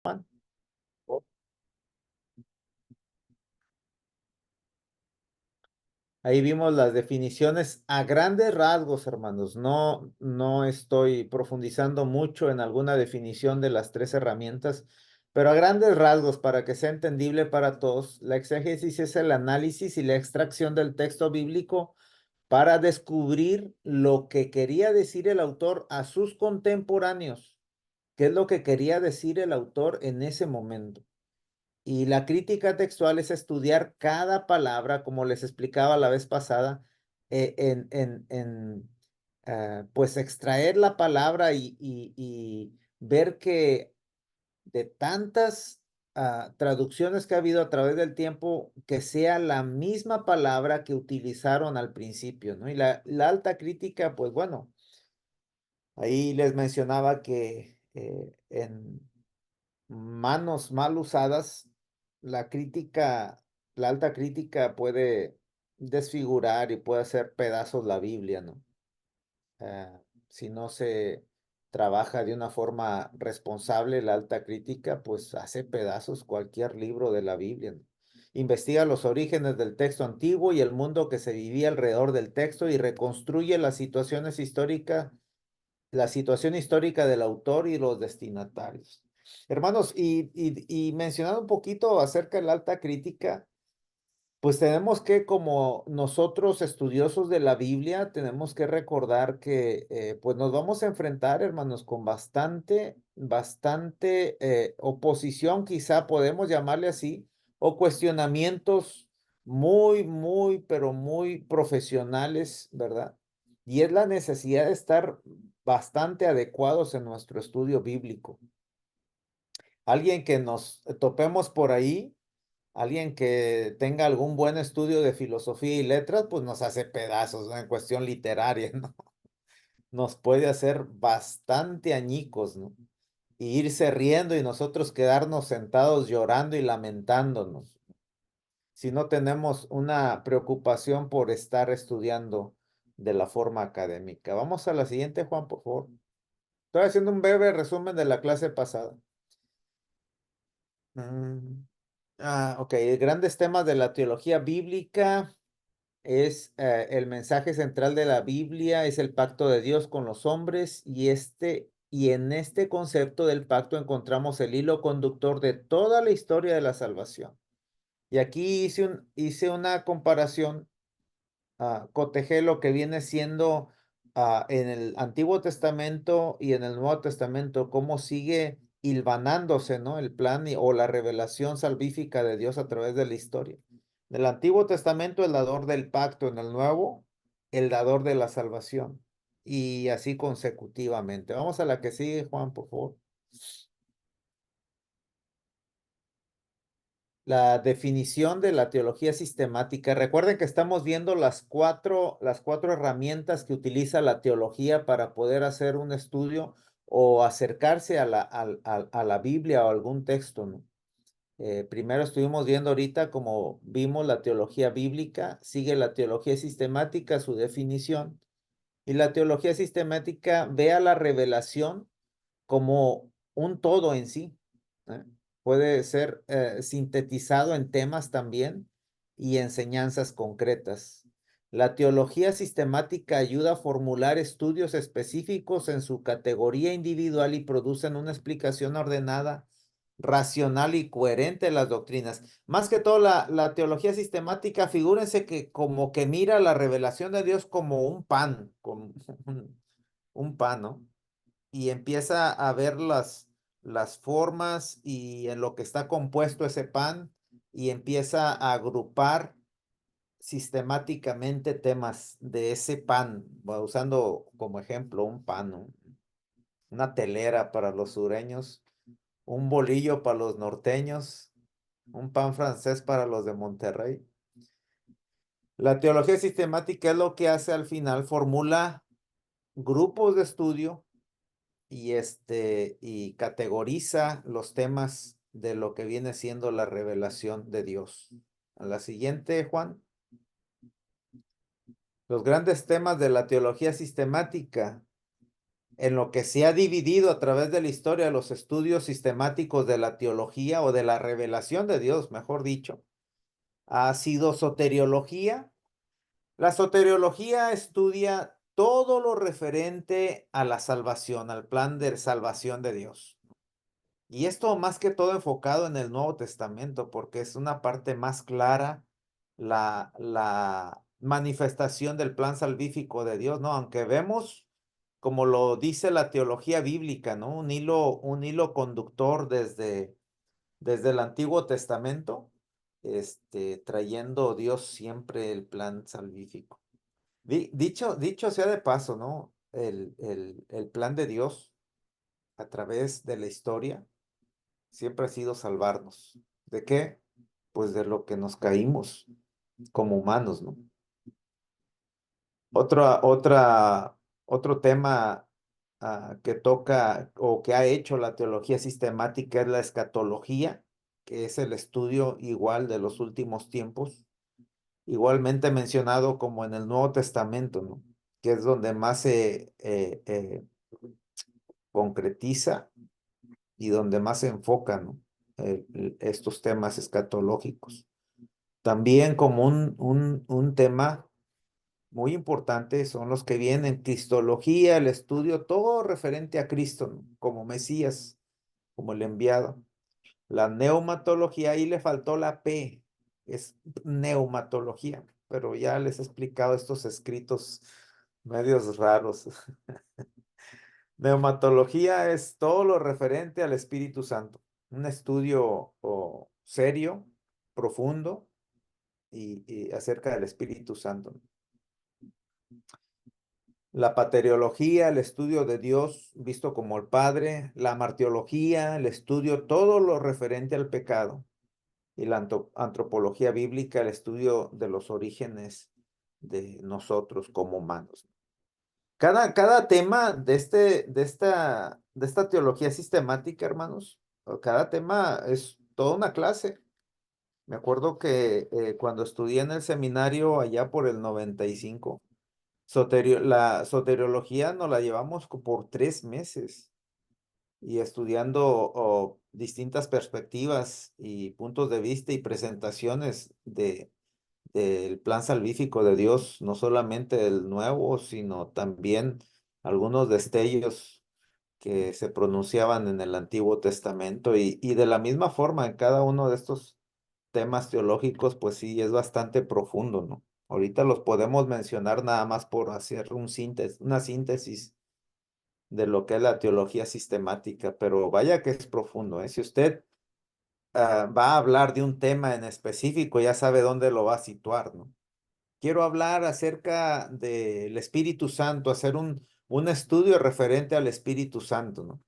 Juan. Ahí vimos las definiciones a grandes rasgos, hermanos. No estoy profundizando mucho en alguna definición de las tres herramientas, pero a grandes rasgos, para que sea entendible para todos, la exégesis es el análisis y la extracción del texto bíblico para descubrir lo que quería decir el autor a sus contemporáneos. ¿Qué es lo que quería decir el autor en ese momento? Y la crítica textual es estudiar cada palabra, como les explicaba la vez pasada, pues extraer la palabra y ver que de tantas traducciones que ha habido a través del tiempo, que sea la misma palabra que utilizaron al principio, ¿no? Y la alta crítica, pues bueno, ahí les mencionaba que en manos mal usadas, la alta crítica puede desfigurar y puede hacer pedazos la Biblia, ¿no? Si no se trabaja de una forma responsable, la alta crítica, pues hace pedazos cualquier libro de la Biblia, ¿no? Investiga los orígenes del texto antiguo y el mundo que se vivía alrededor del texto y reconstruye las situaciones históricas, la situación histórica del autor y los destinatarios. Hermanos, y mencionando un poquito acerca de la alta crítica, pues tenemos que, como nosotros estudiosos de la Biblia, tenemos que recordar que pues nos vamos a enfrentar, hermanos, con bastante oposición, quizá podemos llamarle así, o cuestionamientos pero muy profesionales, ¿verdad? Y es la necesidad de estar bastante adecuados en nuestro estudio bíblico. Alguien que nos topemos por ahí, alguien que tenga algún buen estudio de filosofía y letras, pues nos hace pedazos, ¿no? En cuestión literaria, ¿no? Nos puede hacer bastante añicos, ¿no? Y irse riendo y nosotros quedarnos sentados llorando y lamentándonos, si no tenemos una preocupación por estar estudiando de la forma académica. Vamos a la siguiente, Juan, por favor. Estoy haciendo un breve resumen de la clase pasada. Ok, grandes temas de la teología bíblica es el mensaje central de la Biblia, es el pacto de Dios con los hombres y en este concepto del pacto encontramos el hilo conductor de toda la historia de la salvación. Y aquí hice una comparación, cotejé lo que viene siendo en el Antiguo Testamento y en el Nuevo Testamento, cómo sigue hilvanándose, ¿no? El plan o la revelación salvífica de Dios a través de la historia. En el Antiguo Testamento, el dador del pacto; en el Nuevo, el dador de la salvación. Y así consecutivamente. Vamos a la que sigue, Juan, por favor. La definición de la teología sistemática. Recuerden que estamos viendo las cuatro herramientas que utiliza la teología para poder hacer un estudio o acercarse a la Biblia o algún texto, ¿no? Primero estuvimos viendo ahorita, como vimos, la teología bíblica, sigue la teología sistemática, su definición, y la teología sistemática ve a la revelación como un todo en sí, ¿eh? Puede ser sintetizado en temas también y enseñanzas concretas. La teología sistemática ayuda a formular estudios específicos en su categoría individual y producen una explicación ordenada, racional y coherente de las doctrinas. Más que todo, la teología sistemática, figúrense que como que mira la revelación de Dios como un pan, como un pan, ¿no? Y empieza a ver las formas y en lo que está compuesto ese pan y empieza a agrupar sistemáticamente temas de ese pan, usando como ejemplo un pan, ¿no? Una telera para los sureños, un bolillo para los norteños, un pan francés para los de Monterrey. La teología sistemática es lo que hace al final, formula grupos de estudio y categoriza los temas de lo que viene siendo la revelación de Dios. A la siguiente, Juan. Los grandes temas de la teología sistemática en lo que se ha dividido a través de la historia los estudios sistemáticos de la teología o de la revelación de Dios, mejor dicho, ha sido soteriología. La soteriología estudia todo lo referente a la salvación, al plan de salvación de Dios. Y esto más que todo enfocado en el Nuevo Testamento, porque es una parte más clara la manifestación del plan salvífico de Dios, ¿no? Aunque vemos, como lo dice la teología bíblica, ¿no? Un hilo conductor desde el Antiguo Testamento, trayendo Dios siempre el plan salvífico. Dicho sea de paso, ¿no? El plan de Dios a través de la historia siempre ha sido salvarnos. ¿De qué? Pues de lo que nos caímos como humanos, ¿no? Otro tema que toca o que ha hecho la teología sistemática es la escatología, que es el estudio igual de los últimos tiempos, igualmente mencionado como en el Nuevo Testamento, ¿no? Que es donde más se concretiza y donde más se enfocan, ¿no? Estos temas escatológicos. También como un tema muy importante son los que vienen, Cristología, el estudio, todo referente a Cristo, ¿no? Como Mesías, como el enviado. La neumatología, ahí le faltó la P, es neumatología, pero ya les he explicado estos escritos medios raros. Neumatología es todo lo referente al Espíritu Santo, un estudio serio, profundo y acerca del Espíritu Santo. La pateriología, el estudio de Dios visto como el Padre, la martiología, el estudio, todo lo referente al pecado, y la antropología bíblica, el estudio de los orígenes de nosotros como humanos. Cada tema de esta teología sistemática, hermanos, cada tema es toda una clase. Me acuerdo que cuando estudié en el seminario allá por el 95, la soteriología nos la llevamos por 3 meses y estudiando distintas perspectivas y puntos de vista y presentaciones del plan salvífico de Dios, no solamente el nuevo, sino también algunos destellos que se pronunciaban en el Antiguo Testamento y de la misma forma en cada uno de estos temas teológicos, pues sí, es bastante profundo, ¿no? Ahorita los podemos mencionar nada más por hacer una síntesis de lo que es la teología sistemática, pero vaya que es profundo, ¿eh? Si usted va a hablar de un tema en específico, ya sabe dónde lo va a situar, ¿no? Quiero hablar acerca del Espíritu Santo, hacer un estudio referente al Espíritu Santo, ¿no?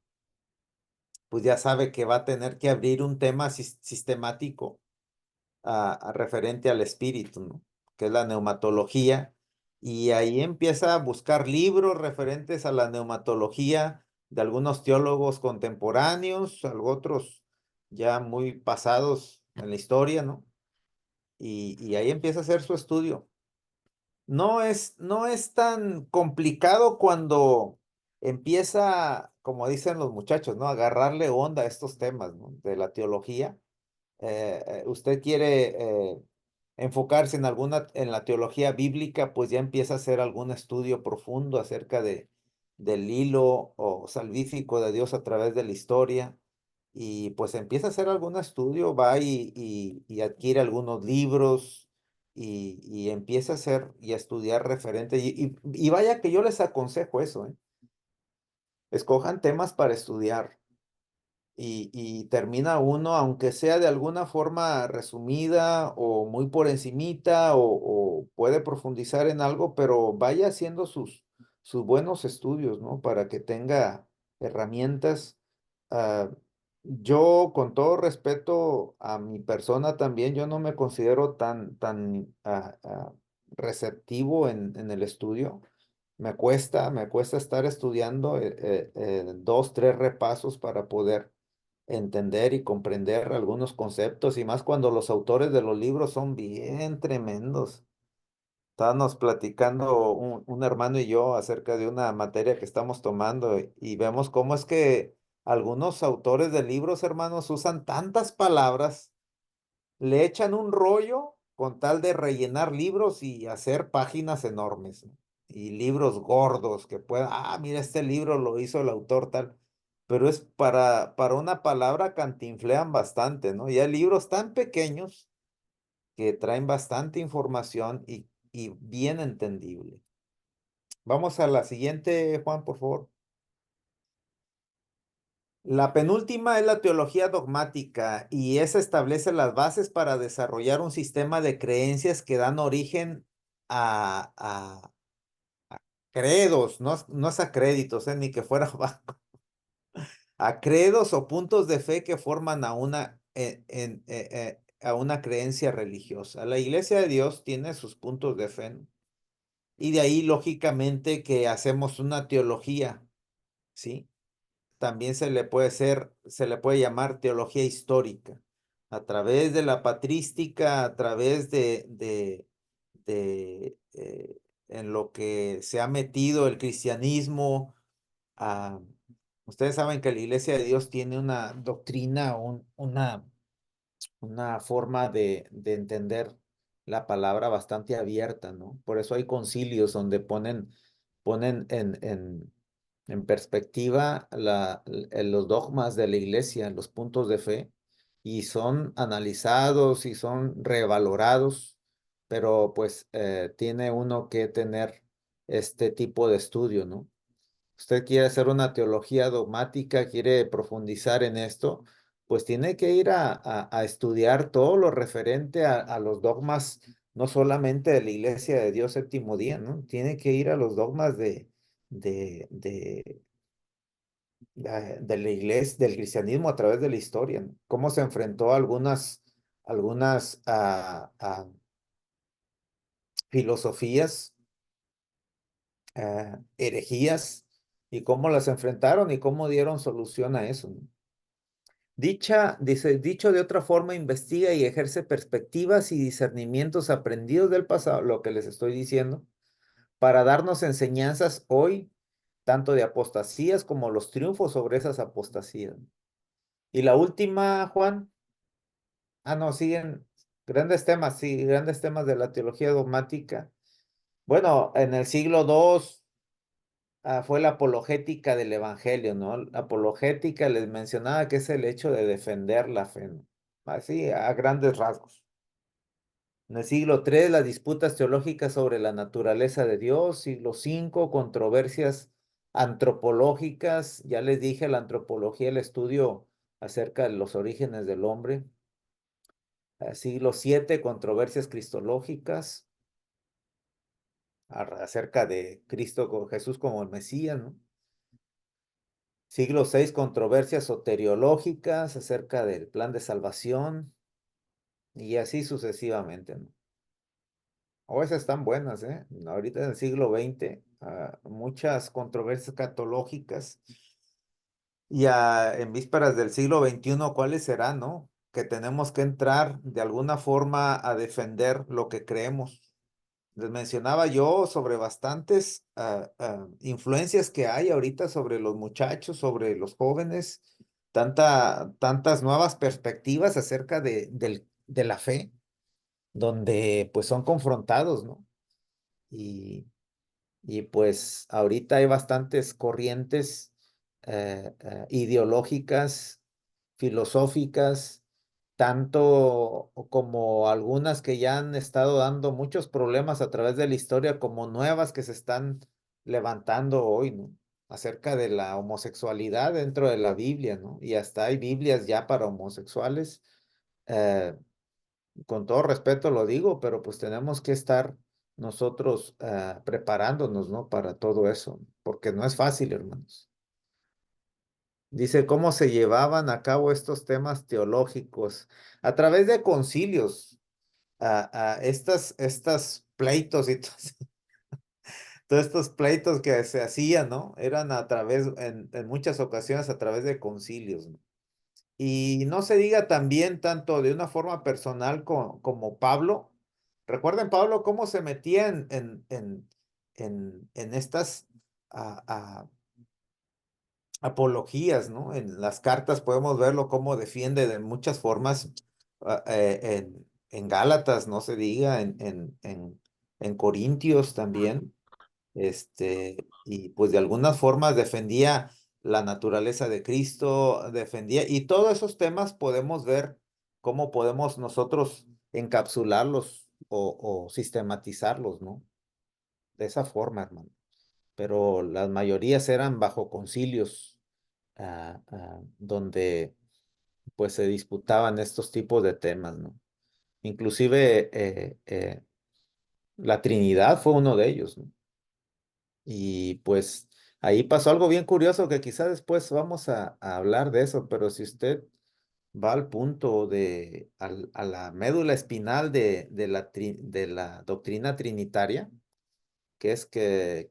Pues ya sabe que va a tener que abrir un tema sistemático referente al espíritu, ¿no? Que es la neumatología, y ahí empieza a buscar libros referentes a la neumatología de algunos teólogos contemporáneos, otros ya muy pasados en la historia, ¿no? Y ahí empieza a hacer su estudio. No es tan complicado cuando empieza, como dicen los muchachos, ¿no? A agarrarle onda a estos temas, ¿no? De la teología. Usted quiere enfocarse en la teología bíblica, pues ya empieza a hacer algún estudio profundo acerca del hilo o salvífico de Dios a través de la historia. Y pues empieza a hacer algún estudio, va y adquiere algunos libros y empieza a hacer y a estudiar referente. Y vaya que yo les aconsejo eso, ¿eh? Escojan temas para estudiar y termina uno, aunque sea de alguna forma resumida o muy por encimita o puede profundizar en algo, pero vaya haciendo sus buenos estudios, ¿no? Para que tenga herramientas. Ah, yo, con todo respeto a mi persona también, yo no me considero tan receptivo en el estudio. Me cuesta estar estudiando 2, 3 repasos para poder entender y comprender algunos conceptos y más cuando los autores de los libros son bien tremendos. Estábamos platicando un hermano y yo acerca de una materia que estamos tomando y vemos cómo es que algunos autores de libros, hermanos, usan tantas palabras, le echan un rollo con tal de rellenar libros y hacer páginas enormes, ¿no? Y libros gordos que puedan, mira, este libro lo hizo el autor tal, pero es para una palabra cantinflean bastante, ¿no? Y hay libros tan pequeños que traen bastante información y bien entendible. Vamos a la siguiente, Juan, por favor. La penúltima es la teología dogmática y esa establece las bases para desarrollar un sistema de creencias que dan origen a credos, no es a créditos, ni que fuera banco, a credos o puntos de fe que forman a una creencia religiosa. La Iglesia de Dios tiene sus puntos de fe, ¿no? Y de ahí, lógicamente, que hacemos una teología, ¿sí? También se le puede llamar teología histórica, a través de la patrística, a través en lo que se ha metido el cristianismo. ah, Ustedes saben que la Iglesia de Dios tiene una doctrina, una forma de entender la palabra bastante abierta, ¿no? Por eso hay concilios donde ponen en perspectiva los dogmas de la iglesia, los puntos de fe, y son analizados y son revalorados, pero pues tiene uno que tener este tipo de estudio, ¿no? Usted quiere hacer una teología dogmática, quiere profundizar en esto, pues tiene que ir a estudiar todo lo referente a los dogmas, no solamente de la Iglesia de Dios Séptimo Día, ¿no? Tiene que ir a los dogmas de, de, de la Iglesia, del cristianismo a través de la historia, ¿no? Cómo se enfrentó a algunas filosofías, herejías, y cómo las enfrentaron y cómo dieron solución a eso, ¿no? Dicho de otra forma, investiga y ejerce perspectivas y discernimientos aprendidos del pasado, lo que les estoy diciendo, para darnos enseñanzas hoy, tanto de apostasías como los triunfos sobre esas apostasías. Y la última, Juan, no, siguen grandes temas, sí, grandes temas de la teología dogmática. Bueno, en el siglo II fue la apologética del evangelio, ¿no? La apologética les mencionaba que es el hecho de defender la fe, ¿no? Así, a grandes rasgos. En el siglo III, las disputas teológicas sobre la naturaleza de Dios. Siglo V, controversias antropológicas. Ya les dije, la antropología, el estudio acerca de los orígenes del hombre. Siglo VII, controversias cristológicas acerca de Cristo, Jesús como el Mesías, ¿no? Siglo VI, controversias soteriológicas acerca del plan de salvación y así sucesivamente, ¿no? O esas están buenas, ¿eh? Ahorita en el siglo XX, muchas controversias catológicas y en vísperas del siglo XXI, ¿cuáles serán, no? Que tenemos que entrar de alguna forma a defender lo que creemos. Les mencionaba yo sobre bastantes influencias que hay ahorita sobre los muchachos, sobre los jóvenes, tantas nuevas perspectivas acerca de la fe, donde pues son confrontados, ¿no? Y, y pues ahorita hay bastantes corrientes ideológicas, filosóficas, tanto como algunas que ya han estado dando muchos problemas a través de la historia, como nuevas que se están levantando hoy, ¿no? Acerca de la homosexualidad dentro de la Biblia, ¿no? Y hasta hay Biblias ya para homosexuales. eh, con todo respeto lo digo, pero pues tenemos que estar nosotros preparándonos, ¿no? Para todo eso, porque no es fácil, hermanos. Dice cómo se llevaban a cabo estos temas teológicos a través de concilios, estas pleitos y todos estos pleitos que se hacían, ¿no? Eran en muchas ocasiones a través de concilios, ¿no? Y no se diga también tanto de una forma personal como Pablo Recuerden, Pablo, cómo se metía en estas apologías, ¿no? En las cartas podemos verlo cómo defiende de muchas formas, en Gálatas, no se diga, en Corintios también, y pues de algunas formas defendía la naturaleza de Cristo, defendía, y todos esos temas podemos ver cómo podemos nosotros encapsularlos o sistematizarlos, ¿no? De esa forma, hermano. Pero las mayorías eran bajo concilios, donde pues se disputaban estos tipos de temas, ¿no? Inclusive la Trinidad fue uno de ellos, ¿no? Y pues ahí pasó algo bien curioso que quizá después vamos a hablar de eso, pero si usted va al punto a la médula espinal de la doctrina trinitaria, que es que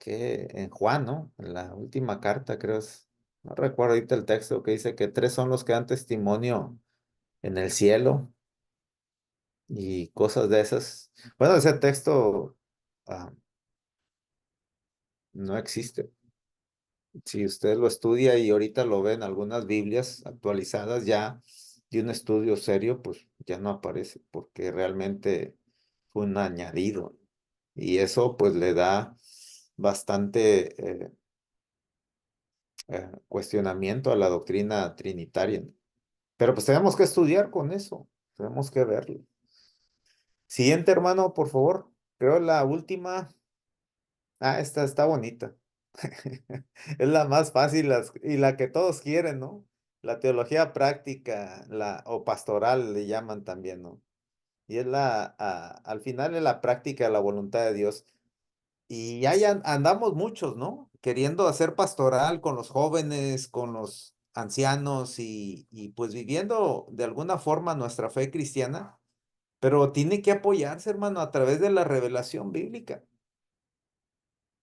en Juan, ¿no? En la última carta, creo es, no recuerdo ahorita el texto que dice que tres son los que dan testimonio en el cielo y cosas de esas. Bueno, ese texto ah, no existe. Si usted lo estudia y ahorita lo ve en algunas Biblias actualizadas ya de un estudio serio, pues ya no aparece porque realmente fue un añadido. Y eso pues le da bastante cuestionamiento a la doctrina trinitaria, ¿no? Pero pues tenemos que estudiar con eso, tenemos que verlo. Siguiente, hermano, por favor. Creo la última. Ah, esta está bonita. Es la más fácil y la que todos quieren, ¿no? La teología práctica, o pastoral le llaman también, ¿no? Y es al final es la práctica de la voluntad de Dios. Y ahí andamos muchos, ¿no? Queriendo hacer pastoral con los jóvenes, con los ancianos y pues viviendo de alguna forma nuestra fe cristiana, pero tiene que apoyarse, hermano, a través de la revelación bíblica.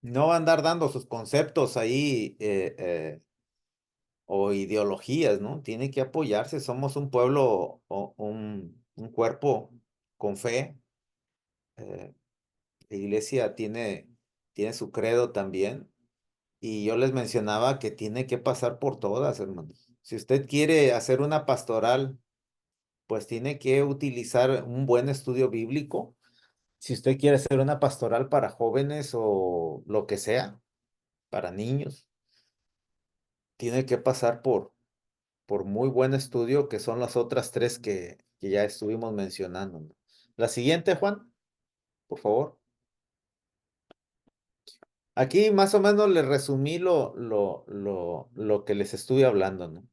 No va a andar dando sus conceptos ahí o ideologías, ¿no? Tiene que apoyarse. Somos un pueblo o un cuerpo con fe. eh, la iglesia tiene su credo también. Y yo les mencionaba que tiene que pasar por todas, hermanos. Si usted quiere hacer una pastoral, pues tiene que utilizar un buen estudio bíblico. Si usted quiere hacer una pastoral para jóvenes o lo que sea, para niños, tiene que pasar por muy buen estudio, que son las otras tres que ya estuvimos mencionando, ¿no? La siguiente, Juan, por favor. Aquí más o menos les resumí lo que les estuve hablando, ¿no?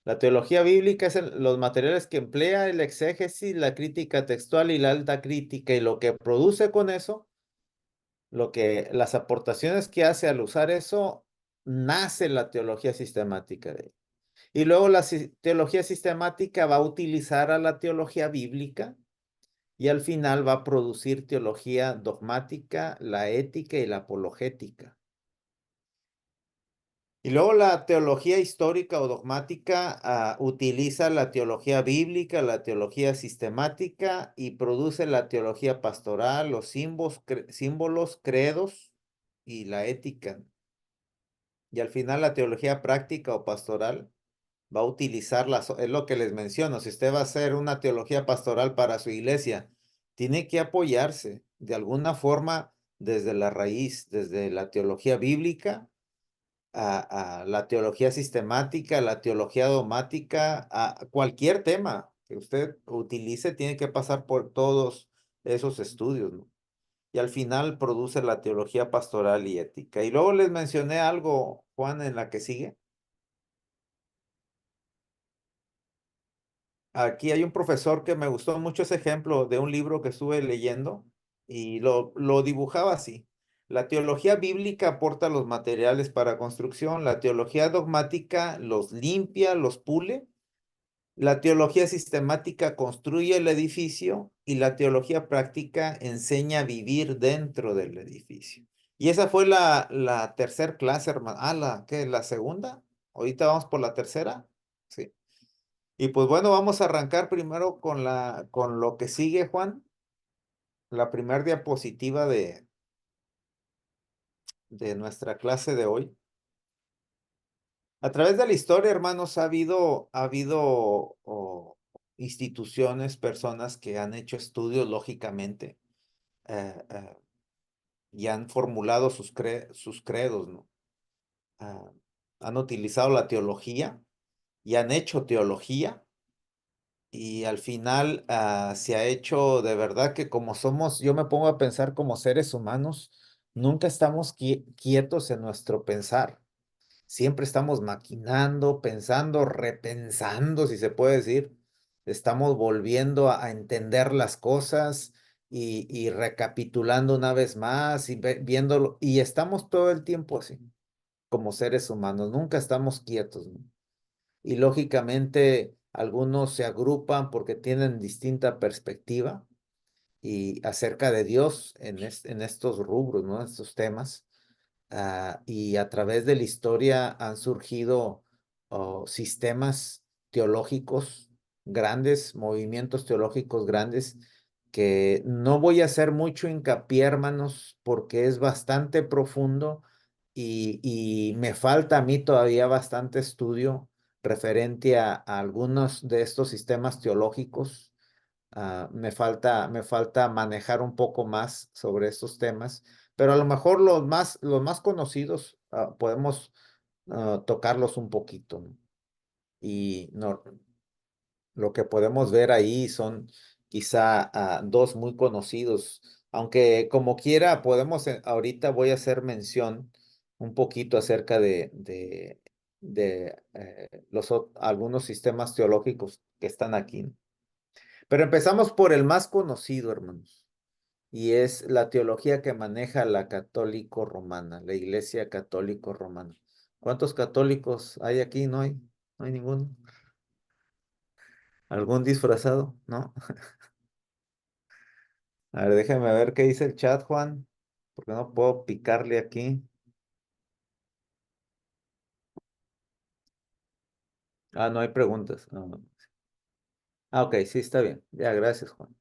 La teología bíblica es los materiales que emplea el exégesis, la crítica textual y la alta crítica, y lo que produce con eso, las aportaciones que hace al usar eso, nace la teología sistemática de. Y luego la teología sistemática va a utilizar a la teología bíblica y al final va a producir teología dogmática, la ética y la apologética. Y luego la teología histórica o dogmática utiliza la teología bíblica, la teología sistemática y produce la teología pastoral, los símbolos, credos y la ética. Y al final la teología práctica o pastoral va a utilizar es lo que les menciono, si usted va a hacer una teología pastoral para su iglesia, tiene que apoyarse de alguna forma desde la raíz, desde la teología bíblica a la teología sistemática, la teología dogmática, a cualquier tema que usted utilice, tiene que pasar por todos esos estudios, ¿no? Y al final produce la teología pastoral y ética. Y luego les mencioné algo, Juan, en la que sigue. Aquí hay un profesor que me gustó mucho ese ejemplo de un libro que estuve leyendo y lo dibujaba así. La teología bíblica aporta los materiales para construcción, la teología dogmática los limpia, los pule, la teología sistemática construye el edificio y la teología práctica enseña a vivir dentro del edificio. Y esa fue la tercera clase, hermano. Ah, ¿qué? ¿La segunda? Ahorita vamos por la tercera. Sí. Y pues bueno, vamos a arrancar primero con lo que sigue, Juan. la primer diapositiva de nuestra clase de hoy. A través de la historia, hermanos, ha habido instituciones, personas que han hecho estudios lógicamente y han formulado sus credos, ¿no? Ah, han utilizado la teología y han hecho teología y al final se ha hecho de verdad que como somos, yo me pongo a pensar como seres humanos, nunca estamos quietos en nuestro pensar. Siempre estamos maquinando, pensando, repensando, si se puede decir. Estamos volviendo a entender las cosas y recapitulando una vez más y viéndolo. Y estamos todo el tiempo así, como seres humanos. Nunca estamos quietos, ¿no? Y lógicamente algunos se agrupan porque tienen distinta perspectiva y acerca de Dios en estos rubros, ¿no? Estos temas. Y a través de la historia han surgido sistemas teológicos grandes, movimientos teológicos grandes, que no voy a hacer mucho hincapié, hermanos, porque es bastante profundo y me falta a mí todavía bastante estudio referente a algunos de estos sistemas teológicos. Me falta manejar un poco más sobre estos temas, pero a lo mejor los más conocidos podemos tocarlos un poquito, ¿no? Y no, lo que podemos ver ahí son quizá dos muy conocidos, aunque como quiera podemos, ahorita voy a hacer mención un poquito acerca de algunos sistemas teológicos que están aquí, ¿no? Pero empezamos por el más conocido, hermanos, y es la teología que maneja la católico romana, la Iglesia católico romana. ¿Cuántos católicos hay aquí? No hay ninguno. ¿Algún disfrazado? ¿No? A ver, déjame ver qué dice el chat, Juan, porque no puedo picarle aquí. No hay preguntas. Ok, sí, está bien. Ya, gracias, Juan.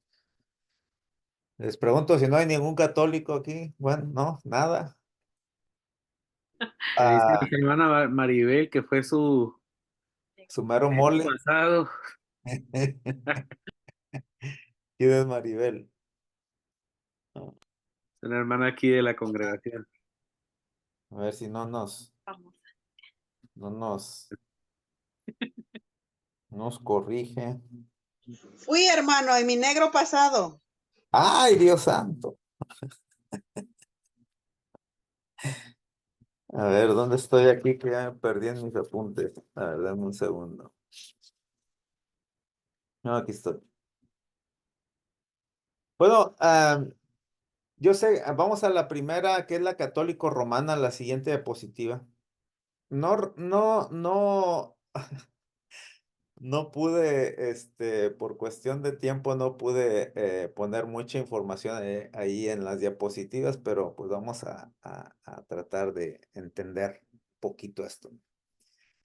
Les pregunto si no hay ningún católico aquí. Bueno, no, nada. Me dice Ah, mi hermana Maribel que fue su su mero año mole. pasado. ¿Quién es Maribel? Ah, Es una hermana aquí de la congregación. A ver si no nos corrige. Fui, hermano, en mi negro pasado. ¡Ay, Dios santo! A ver, ¿dónde estoy aquí? Que ya me perdí en mis apuntes. A ver, dame un segundo. No, aquí estoy. Bueno, yo sé, vamos a la primera, que es la católico romana, la siguiente diapositiva. No, no, no, no pude, por cuestión de tiempo, no pude poner mucha información ahí en las diapositivas, pero pues vamos a tratar de entender un poquito esto.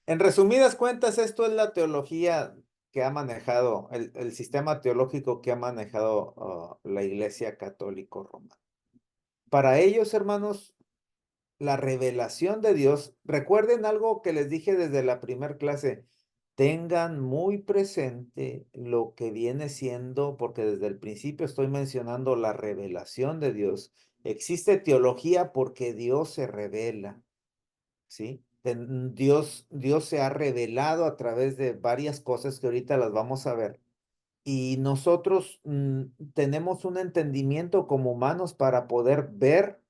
En resumidas cuentas, esto es la teología que ha manejado, el sistema teológico que ha manejado la Iglesia Católica Romana. Para ellos, hermanos, la revelación de Dios, recuerden algo que les dije desde la primera clase, tengan muy presente lo que viene siendo, porque desde el principio estoy mencionando la revelación de Dios. Existe teología porque Dios se revela, ¿sí? Dios se ha revelado a través de varias cosas que ahorita las vamos a ver. Y nosotros tenemos un entendimiento como humanos para poder ver,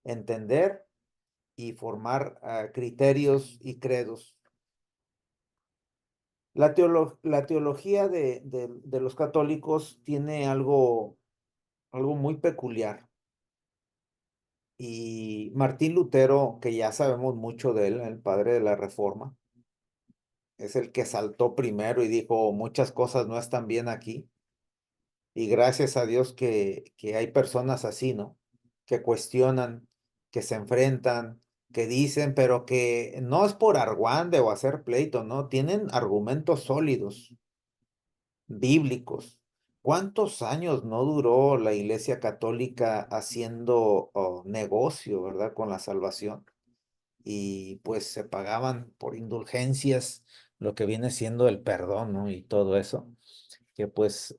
entender y formar criterios y credos. La teología de los católicos tiene algo muy peculiar. Y Martín Lutero, que ya sabemos mucho de él, el padre de la Reforma, es el que saltó primero y dijo, muchas cosas no están bien aquí. Y gracias a Dios que hay personas así, ¿no? Que cuestionan, que se enfrentan, que dicen, pero que no es por argüande o hacer pleito, ¿no? Tienen argumentos sólidos, bíblicos. ¿cuántos años no duró la Iglesia Católica haciendo negocio, ¿verdad? Con la salvación. Y pues se pagaban por indulgencias lo que viene siendo el perdón, ¿no? Y todo eso, que pues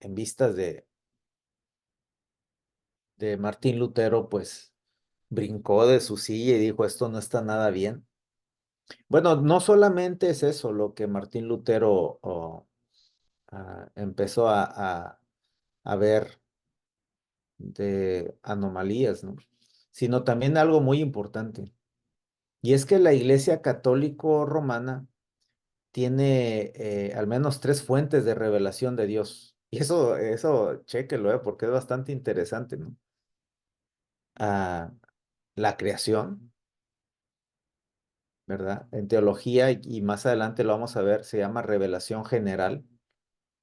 en vistas de Martín Lutero, pues brincó de su silla y dijo, esto no está nada bien. Bueno, no solamente es eso lo que Martín Lutero empezó a ver de anomalías, ¿no? Sino también algo muy importante. Y es que la Iglesia Católico Romana tiene al menos tres fuentes de revelación de Dios. Y eso, chéquelo, porque es bastante interesante, ¿no? La creación, ¿verdad? En teología, y más adelante lo vamos a ver, se llama revelación general.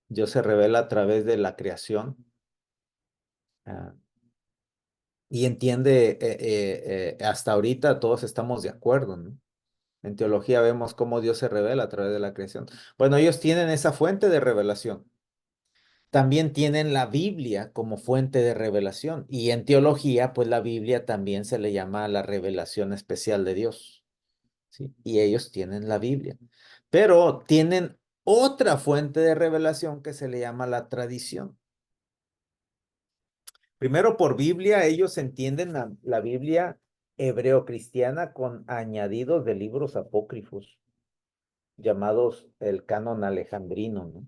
Dios se revela a través de la creación. ah, y entiende, hasta ahorita todos estamos de acuerdo, ¿no? En teología vemos cómo Dios se revela a través de la creación. Bueno, ellos tienen esa fuente de revelación. También tienen la Biblia como fuente de revelación. Y en teología, pues la Biblia también se le llama la revelación especial de Dios. ¿Sí? Y ellos tienen la Biblia. Pero tienen otra fuente de revelación que se le llama la tradición. Primero, por Biblia, ellos entienden la Biblia hebreo-cristiana con añadidos de libros apócrifos, llamados el canon alejandrino, ¿no?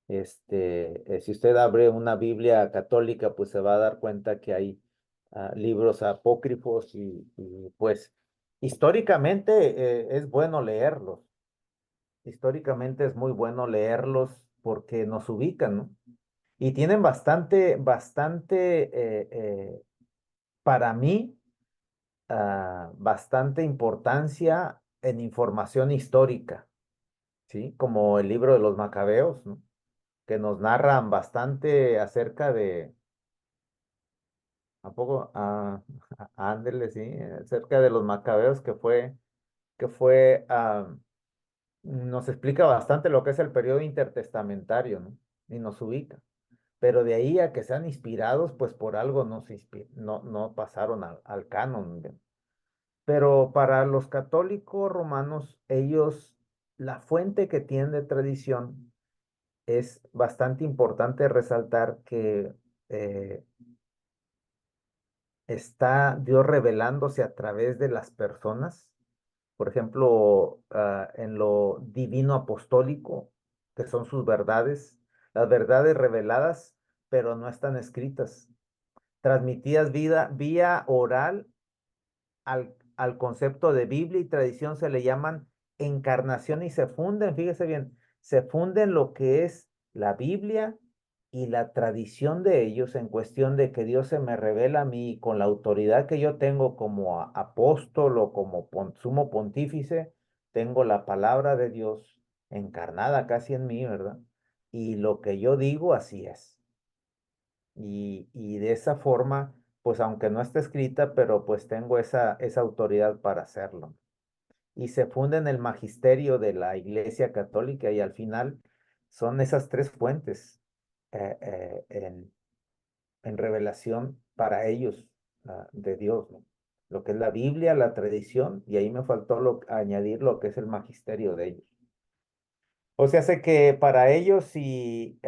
Si usted abre una Biblia católica, pues se va a dar cuenta que hay libros apócrifos y, pues históricamente es bueno leerlos. Históricamente es muy bueno leerlos porque nos ubican, ¿no? Y tienen bastante, para mí, bastante importancia en información histórica, ¿sí? Como el libro de los Macabeos, ¿no? Que nos narran bastante acerca de, ¿a poco? Ándele, sí, acerca de los Macabeos nos explica bastante lo que es el periodo intertestamentario, ¿no? Y nos ubica. Pero de ahí a que sean inspirados, pues por algo no pasaron al canon, ¿no? Pero para los católicos romanos, la fuente que tienen de tradición es bastante importante resaltar que eh, está Dios revelándose a través de las personas, por ejemplo, en lo divino apostólico, que son sus verdades, las verdades reveladas, pero no están escritas, transmitidas vía oral al concepto de Biblia y tradición se le llaman encarnación y se funden, fíjese bien, se funden lo que es la Biblia y la tradición de ellos en cuestión de que Dios se me revela a mí con la autoridad que yo tengo como apóstol o como sumo pontífice, tengo la palabra de Dios encarnada casi en mí, ¿verdad? Y lo que yo digo, así es. Y de esa forma, pues aunque no esté escrita, pero pues tengo esa autoridad para hacerlo. Y se funda en el magisterio de la Iglesia Católica y al final son esas tres fuentes en revelación para ellos de Dios, ¿no? Lo que es la Biblia, la tradición, y ahí me faltó añadir lo que es el magisterio de ellos. O sea, sé que para ellos, si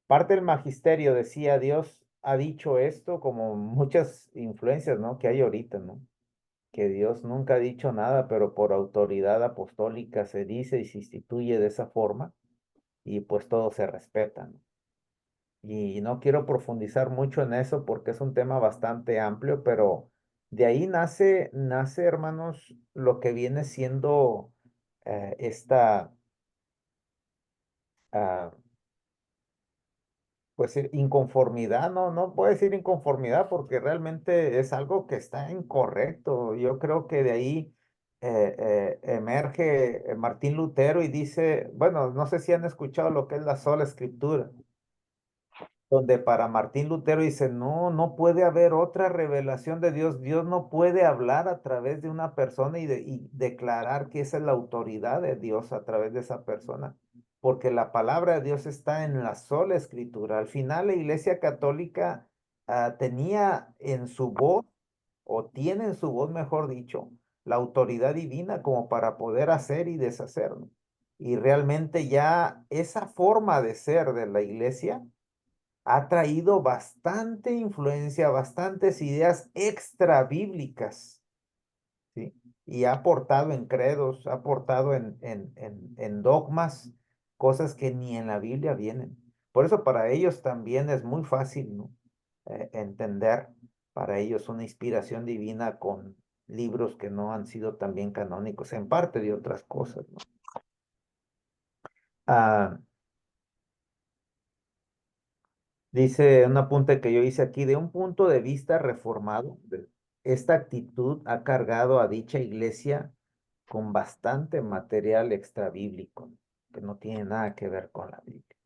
parte del magisterio decía Dios ha dicho esto, como muchas influencias, ¿no? Que hay ahorita, ¿no? Que Dios nunca ha dicho nada, pero por autoridad apostólica se dice y se instituye de esa forma y pues todo se respeta, ¿no? Y no quiero profundizar mucho en eso porque es un tema bastante amplio, pero de ahí nace, hermanos, lo que viene siendo esta, ah, pues inconformidad, no puedo decir inconformidad porque realmente es algo que está incorrecto. Yo creo que de ahí emerge Martín Lutero y dice, bueno, no sé si han escuchado lo que es la sola escritura, donde para Martín Lutero dice, no puede haber otra revelación de Dios. Dios no puede hablar a través de una persona y declarar que esa es la autoridad de Dios a través de esa persona. porque la palabra de Dios está en la sola escritura. Al final la Iglesia Católica tenía en su voz, o tiene en su voz, mejor dicho, la autoridad divina como para poder hacer y deshacer, ¿no? Y realmente ya esa forma de ser de la Iglesia ha traído bastante influencia, bastantes ideas extra bíblicas, ¿sí? Y ha aportado en credos, ha aportado en dogmas, cosas que ni en la Biblia vienen. Por eso para ellos también es muy fácil, ¿no? Entender para ellos una inspiración divina con libros que no han sido también canónicos, en parte de otras cosas, ¿no? Ah, Dice un apunte que yo hice aquí, de un punto de vista reformado, esta actitud ha cargado a dicha iglesia con bastante material extrabíblico, que no tiene nada que ver con la Biblia.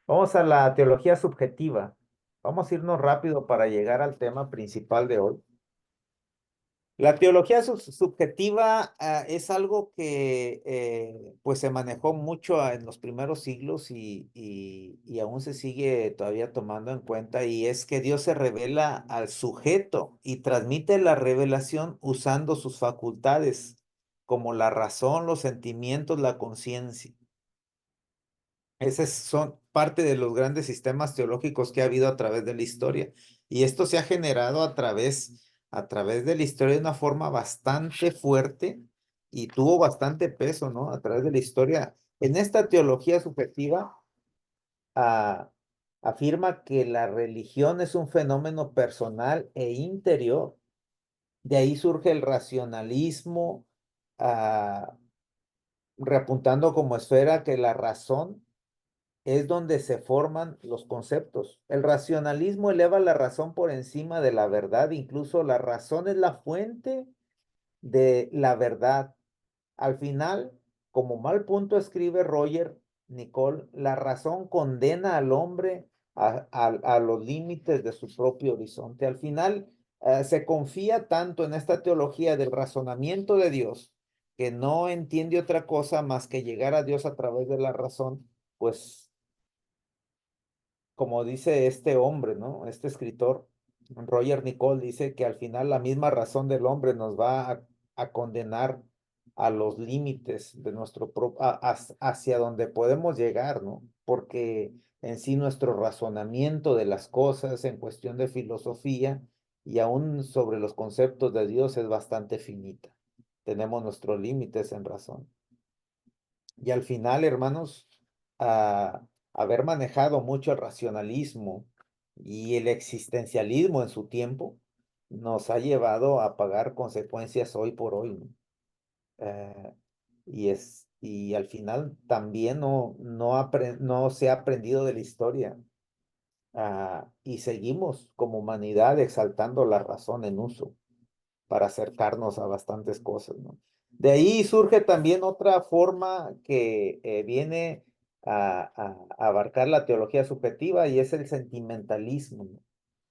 Vamos a la teología subjetiva. Vamos a irnos rápido para llegar al tema principal de hoy. La teología subjetiva es algo que pues se manejó mucho en los primeros siglos y aún se sigue todavía tomando en cuenta, y es que Dios se revela al sujeto y transmite la revelación usando sus facultades como la razón, los sentimientos, la conciencia. Esos son parte de los grandes sistemas teológicos que ha habido a través de la historia. Y esto se ha generado a través de la historia de una forma bastante fuerte y tuvo bastante peso, ¿no? A través de la historia. En esta teología subjetiva, ah, afirma que la religión es un fenómeno personal e interior. De ahí surge el racionalismo, ah, repuntando como esfera que la razón es donde se forman los conceptos. El racionalismo eleva la razón por encima de la verdad, incluso la razón es la fuente de la verdad. Al final, como mal punto escribe Roger Nicole, la razón condena al hombre a los límites de su propio horizonte. Al final, se confía tanto en esta teología del razonamiento de Dios, que no entiende otra cosa más que llegar a Dios a través de la razón, pues como dice este hombre, ¿no? Este escritor, Roger Nicole, dice que al final la misma razón del hombre nos va a condenar a los límites de nuestro hacia donde podemos llegar, ¿no? Porque en sí nuestro razonamiento de las cosas en cuestión de filosofía y aún sobre los conceptos de Dios es bastante finita. Tenemos nuestros límites en razón. Y al final, hermanos, haber manejado mucho el racionalismo y el existencialismo en su tiempo, nos ha llevado a pagar consecuencias hoy por hoy, ¿no? Eh, y al final también no se ha aprendido de la historia. Y seguimos como humanidad exaltando la razón en uso para acercarnos a bastantes cosas, ¿no? De ahí surge también otra forma que viene a abarcar la teología subjetiva, y es el sentimentalismo, ¿no?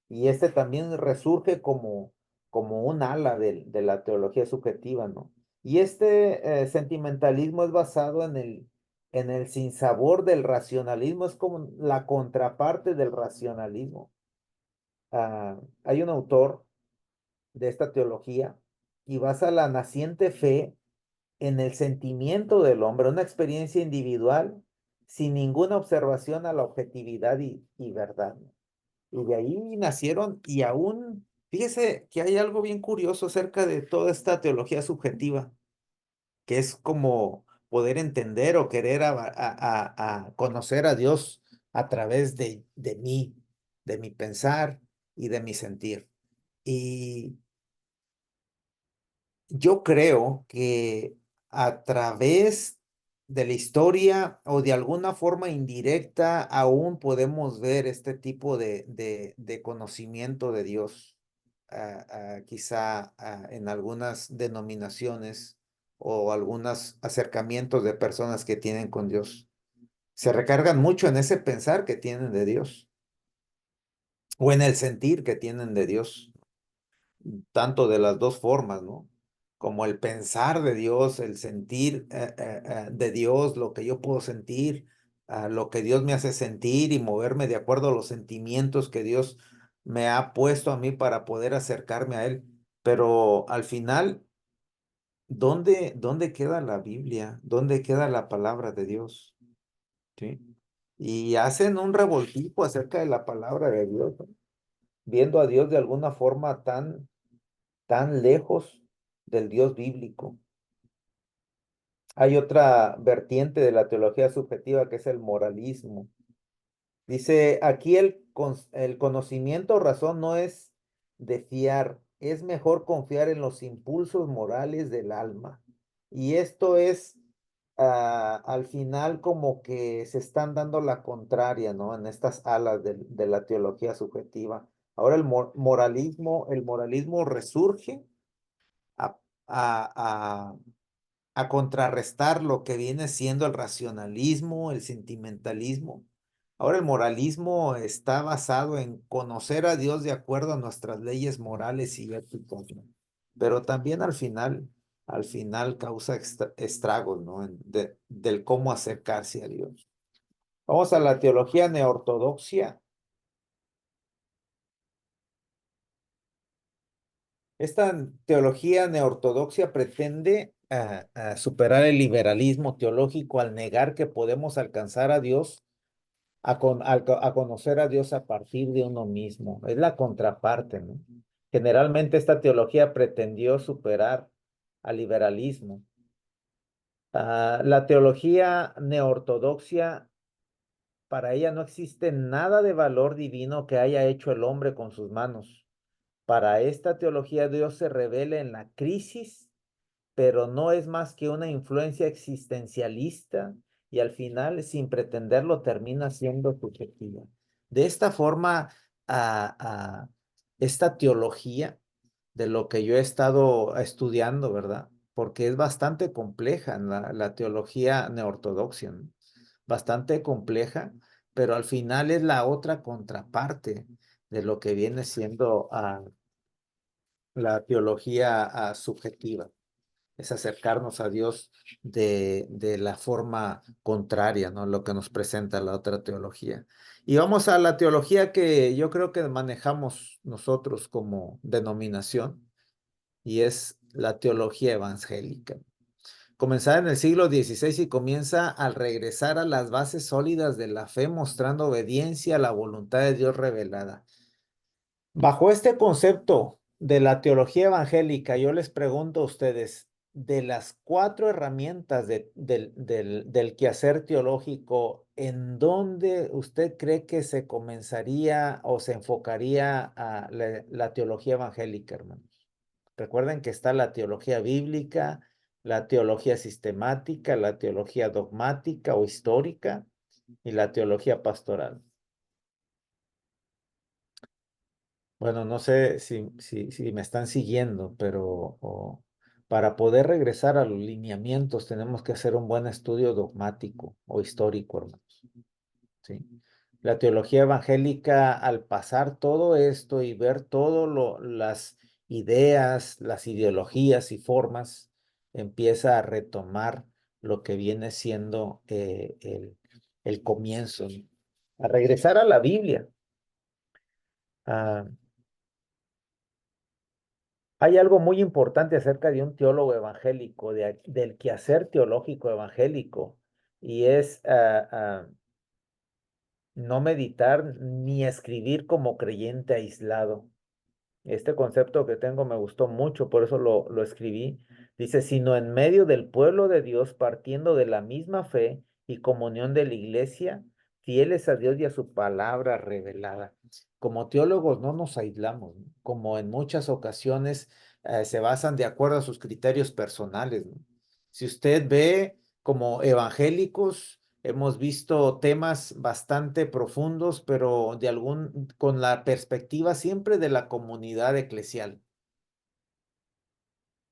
Y este también resurge como un ala de la teología subjetiva, ¿no? Y este sentimentalismo es basado en el sinsabor del racionalismo, es como la contraparte del racionalismo. Hay un autor de esta teología y basa la naciente fe en el sentimiento del hombre, una experiencia individual sin ninguna observación a la objetividad y verdad, ¿no? Y de ahí nacieron, y aún, fíjese que hay algo bien curioso acerca de toda esta teología subjetiva, que es como poder entender o querer a conocer a Dios a través de mí, de mi pensar y de mi sentir. Y yo creo que a través de la historia o de alguna forma indirecta aún podemos ver este tipo de conocimiento de Dios, quizá en algunas denominaciones o algunos acercamientos de personas que tienen con Dios. Se recargan mucho en ese pensar que tienen de Dios o en el sentir que tienen de Dios, tanto de las dos formas, ¿no? como el pensar de Dios, el sentir de Dios, lo que yo puedo sentir, lo que Dios me hace sentir y moverme de acuerdo a los sentimientos que Dios me ha puesto a mí para poder acercarme a Él. Pero al final, ¿dónde queda la Biblia? ¿Dónde queda la palabra de Dios? ¿Sí? Y hacen un revoltijo acerca de la palabra de Dios, ¿no? Viendo a Dios de alguna forma tan lejos del Dios bíblico. Hay otra vertiente de la teología subjetiva que es el moralismo. Dice, aquí el conocimiento o razón no es de fiar, es mejor confiar en los impulsos morales del alma. Y esto es, al final, como que se están dando la contraria, ¿no? En estas alas de la teología subjetiva. Ahora el moralismo resurge a, a, a a contrarrestar lo que viene siendo el racionalismo, el sentimentalismo. Ahora el moralismo está basado en conocer a Dios de acuerdo a nuestras leyes morales y éticas, ¿no? Pero también al final causa estragos, ¿no? Del cómo acercarse a Dios. Vamos a la teología neortodoxia. Esta teología neortodoxia pretende superar el liberalismo teológico al negar que podemos alcanzar a Dios, a conocer a Dios a partir de uno mismo. Es la contraparte, ¿no? Generalmente esta teología pretendió superar al liberalismo. La teología neortodoxia, para ella no existe nada de valor divino que haya hecho el hombre con sus manos. Para esta teología, Dios se revela en la crisis, pero no es más que una influencia existencialista y al final, sin pretenderlo, termina siendo subjetiva. De esta forma, esta teología de lo que yo he estado estudiando, ¿verdad? Porque es bastante compleja la teología neortodoxa, ¿no? Bastante compleja, pero al final es la otra contraparte de lo que viene siendo la teología subjetiva. Es acercarnos a Dios de la forma contraria, ¿no? Lo que nos presenta la otra teología. Y vamos a la teología que yo creo que manejamos nosotros como denominación, y es la teología evangélica. Comenzada en el siglo XVI y comienza al regresar a las bases sólidas de la fe, mostrando obediencia a la voluntad de Dios revelada. Bajo este concepto de la teología evangélica, yo les pregunto a ustedes, de las 4 herramientas del quehacer teológico, ¿en dónde usted cree que se comenzaría o se enfocaría a la teología evangélica, hermanos? Recuerden que está la teología bíblica, la teología sistemática, la teología dogmática o histórica y la teología pastoral. Bueno, no sé si me están siguiendo, pero para poder regresar a los lineamientos tenemos que hacer un buen estudio dogmático o histórico, hermanos. ¿Sí? La teología evangélica, al pasar todo esto y ver todas las ideas, las ideologías y formas, empieza a retomar lo que viene siendo el comienzo, ¿no? A regresar a la Biblia. Hay algo muy importante acerca de un teólogo evangélico, del quehacer teológico evangélico, y es no meditar ni escribir como creyente aislado. Este concepto que tengo me gustó mucho, por eso lo escribí. Dice, sino en medio del pueblo de Dios, partiendo de la misma fe y comunión de la iglesia, fieles a Dios y a su palabra revelada. Como teólogos no nos aislamos, ¿no? Como en muchas ocasiones se basan de acuerdo a sus criterios personales, ¿no? Si usted ve como evangélicos, hemos visto temas bastante profundos, pero con la perspectiva siempre de la comunidad eclesial.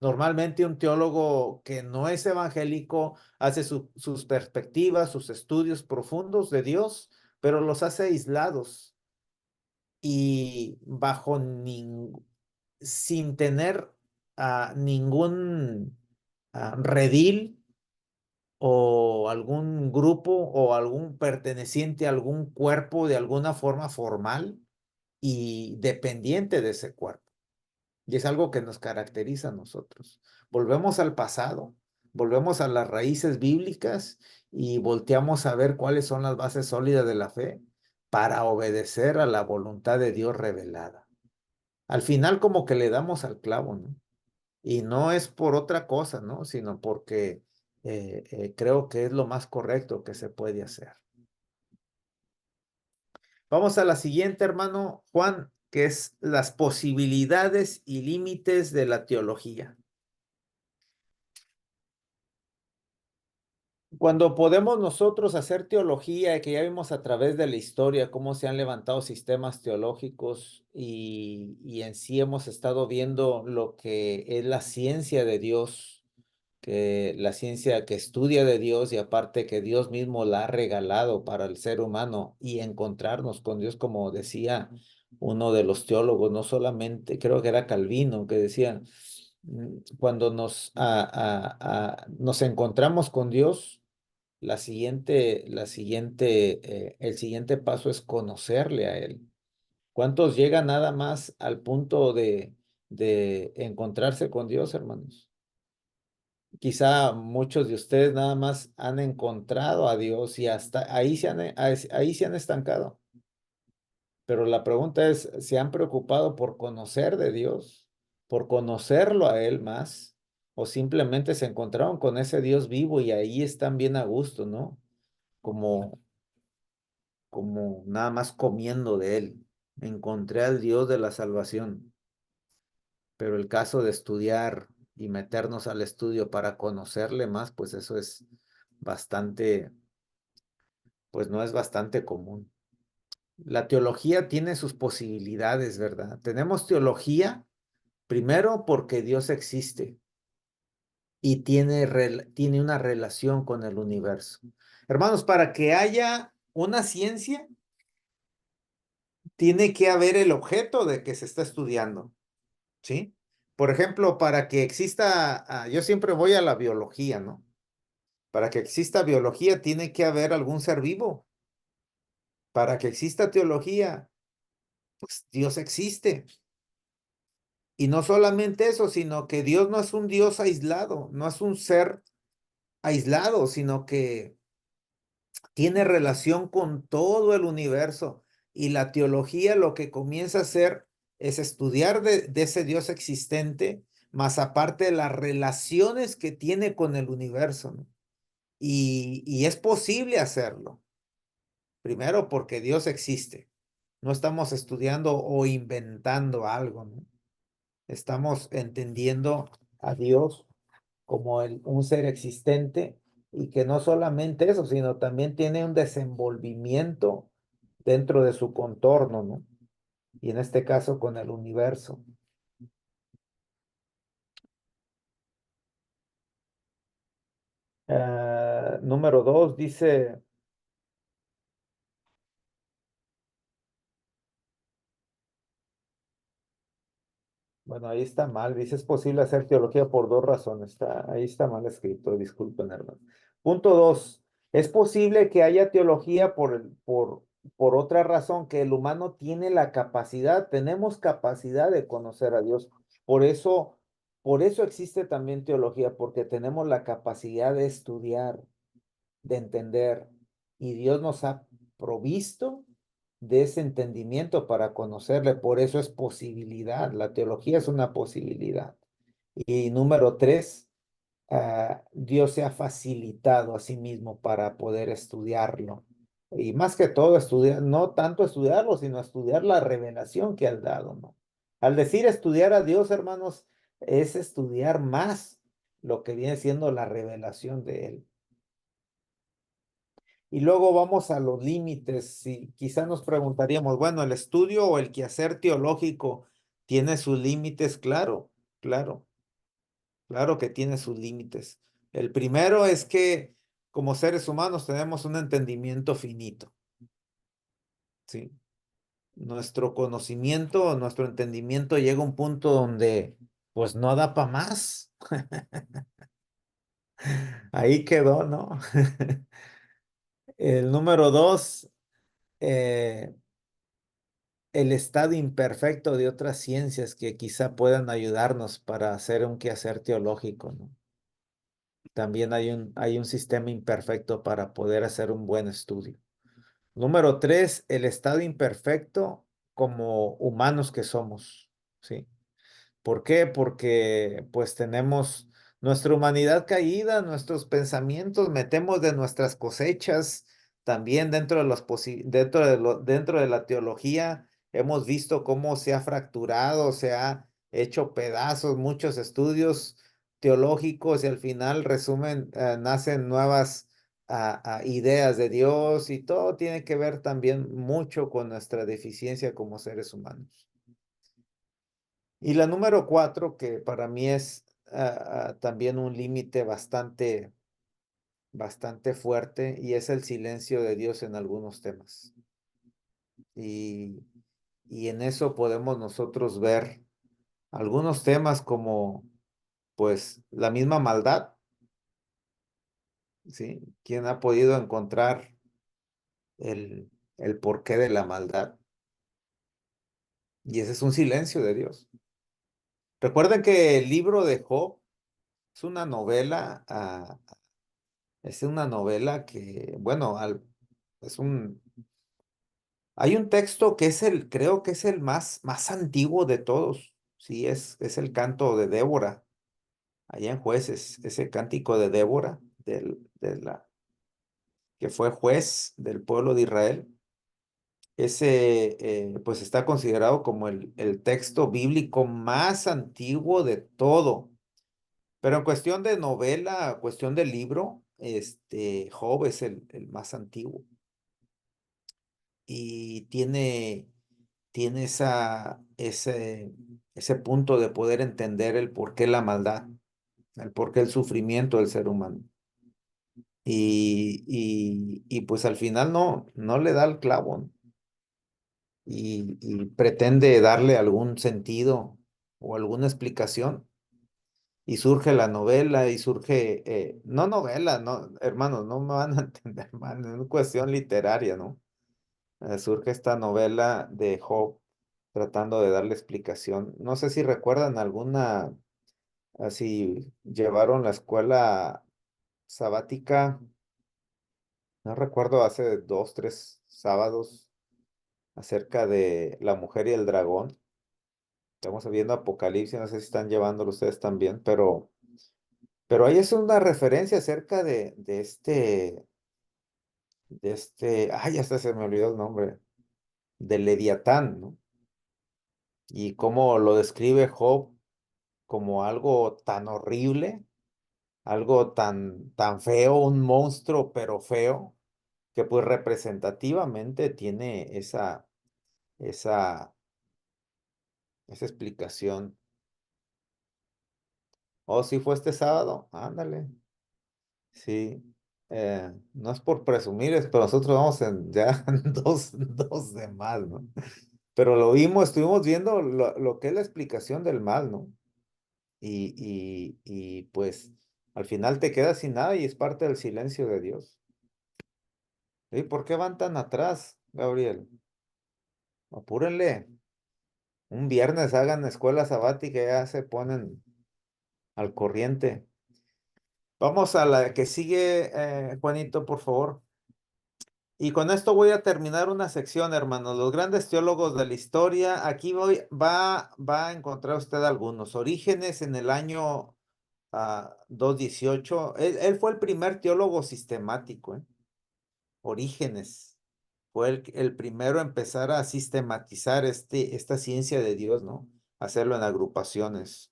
Normalmente un teólogo que no es evangélico hace sus perspectivas, sus estudios profundos de Dios, pero los hace aislados y sin tener ningún redil o algún grupo o algún perteneciente a algún cuerpo de alguna forma formal y dependiente de ese cuerpo. Y es algo que nos caracteriza a nosotros. Volvemos al pasado, volvemos a las raíces bíblicas y volteamos a ver cuáles son las bases sólidas de la fe para obedecer a la voluntad de Dios revelada. Al final como que le damos al clavo, ¿no? Y no es por otra cosa, ¿no? Sino porque creo que es lo más correcto que se puede hacer. Vamos a la siguiente, hermano Juan, que es las posibilidades y límites de la teología. Cuando podemos nosotros hacer teología, que ya vimos a través de la historia cómo se han levantado sistemas teológicos y en sí hemos estado viendo lo que es la ciencia de Dios, que la ciencia que estudia de Dios y aparte que Dios mismo la ha regalado para el ser humano y encontrarnos con Dios, como decía uno de los teólogos, no solamente, creo que era Calvino, que decía, cuando nos encontramos con Dios, el siguiente paso es conocerle a Él. ¿Cuántos llegan nada más al punto de encontrarse con Dios, hermanos? Quizá muchos de ustedes nada más han encontrado a Dios y hasta ahí se han estancado. Pero la pregunta es, ¿se han preocupado por conocer de Dios, por conocerlo a Él más? ¿O simplemente se encontraron con ese Dios vivo y ahí están bien a gusto, ¿no? Como, como nada más comiendo de Él. Encontré al Dios de la salvación. Pero el caso de estudiar y meternos al estudio para conocerle más, pues eso es bastante, pues no es bastante común. La teología tiene sus posibilidades, ¿verdad? Tenemos teología primero porque Dios existe y tiene una relación con el universo. Hermanos, para que haya una ciencia, tiene que haber el objeto de que se está estudiando, ¿sí? Por ejemplo, para que exista, yo siempre voy a la biología, ¿no? Para que exista biología, tiene que haber algún ser vivo. Para que exista teología, pues Dios existe. Y no solamente eso, sino que Dios no es un Dios aislado, no es un ser aislado, sino que tiene relación con todo el universo. Y la teología lo que comienza a hacer es estudiar de ese Dios existente, más aparte las relaciones que tiene con el universo, ¿no? Y es posible hacerlo. Primero porque Dios existe. No estamos estudiando o inventando algo, ¿no? Estamos entendiendo a Dios como un ser existente y que no solamente eso, sino también tiene un desenvolvimiento dentro de su contorno, ¿no? Y en este caso con el universo. Número 2 dice, bueno, ahí está mal, dice, es posible hacer teología por dos razones, ahí está mal escrito, disculpen, hermano. Punto 2, es posible que haya teología por otra razón, que el humano tiene la capacidad, tenemos capacidad de conocer a Dios, por eso existe también teología, porque tenemos la capacidad de estudiar, de entender, y Dios nos ha provisto de ese entendimiento para conocerle, por eso es posibilidad, la teología es una posibilidad. Y número 3, Dios se ha facilitado a sí mismo para poder estudiarlo. Y más que todo estudiar, no tanto estudiarlo, sino estudiar la revelación que ha dado, ¿no? Al decir estudiar a Dios, hermanos, es estudiar más lo que viene siendo la revelación de Él. Y luego vamos a los límites. Si quizá nos preguntaríamos, bueno, ¿el estudio o el quehacer teológico tiene sus límites? Claro, claro, claro que tiene sus límites. El primero es que como seres humanos tenemos un entendimiento finito, ¿sí? Nuestro conocimiento, nuestro entendimiento llega a un punto donde pues no da para más. Ahí quedó, ¿no? El número 2, el estado imperfecto de otras ciencias que quizá puedan ayudarnos para hacer un quehacer teológico, ¿no? También hay un sistema imperfecto para poder hacer un buen estudio. Número 3, el estado imperfecto como humanos que somos, ¿sí? ¿Por qué? Porque pues tenemos nuestra humanidad caída, nuestros pensamientos, metemos de nuestras cosechas, también dentro de la teología hemos visto cómo se ha fracturado, se ha hecho pedazos muchos estudios teológicos y al final nacen nuevas ideas de Dios y todo tiene que ver también mucho con nuestra deficiencia como seres humanos. Y la número 4, que para mí es también un límite bastante fuerte, y es el silencio de Dios en algunos temas. Y, y en eso podemos nosotros ver algunos temas como, pues, la misma maldad, ¿sí? ¿Quién ha podido encontrar el porqué de la maldad? Y ese es un silencio de Dios. Recuerden que el libro de Job es una novela. Es una novela que, bueno, hay un texto que creo que es el más antiguo de todos. Sí, es el canto de Débora, allá en Jueces, ese cántico de Débora, que fue juez del pueblo de Israel. Ese, pues está considerado como el texto bíblico más antiguo de todo. Pero en cuestión de novela, cuestión de libro, Job es el más antiguo. Y tiene ese punto de poder entender el por qué la maldad, el por qué el sufrimiento del ser humano. Y pues al final no le da el clavo y pretende darle algún sentido o alguna explicación. Y surge la novela y surge, no novela, no, hermanos, no me van a entender mal, es una cuestión literaria, ¿no? Surge esta novela de Job tratando de darle explicación. No sé si recuerdan alguna, así llevaron la escuela sabática, no recuerdo, hace 2, 3 sábados acerca de la mujer y el dragón. Estamos viendo Apocalipsis, no sé si están llevándolo ustedes también, pero ahí es una referencia acerca ay, hasta se me olvidó el nombre, de Leviatán, ¿no? Y cómo lo describe Job como algo tan horrible, algo tan feo, un monstruo pero feo, que pues representativamente tiene esa, esa explicación. Oh, sí fue este sábado, ándale. Sí, no es por presumir, pero nosotros vamos ya en dos de mal, ¿no? Pero estuvimos viendo lo que es la explicación del mal, ¿no? Y pues al final te quedas sin nada y es parte del silencio de Dios. ¿Y por qué van tan atrás, Gabriel? Apúrenle. Un viernes hagan escuela sabática y ya se ponen al corriente. Vamos a la que sigue, Juanito, por favor. Y con esto voy a terminar una sección, hermanos. Los grandes teólogos de la historia. Aquí va a encontrar usted algunos. Orígenes en el año 218. Él fue el primer teólogo sistemático, ¿eh? Orígenes. Fue el primero a empezar a sistematizar esta ciencia de Dios, ¿no? Hacerlo en agrupaciones.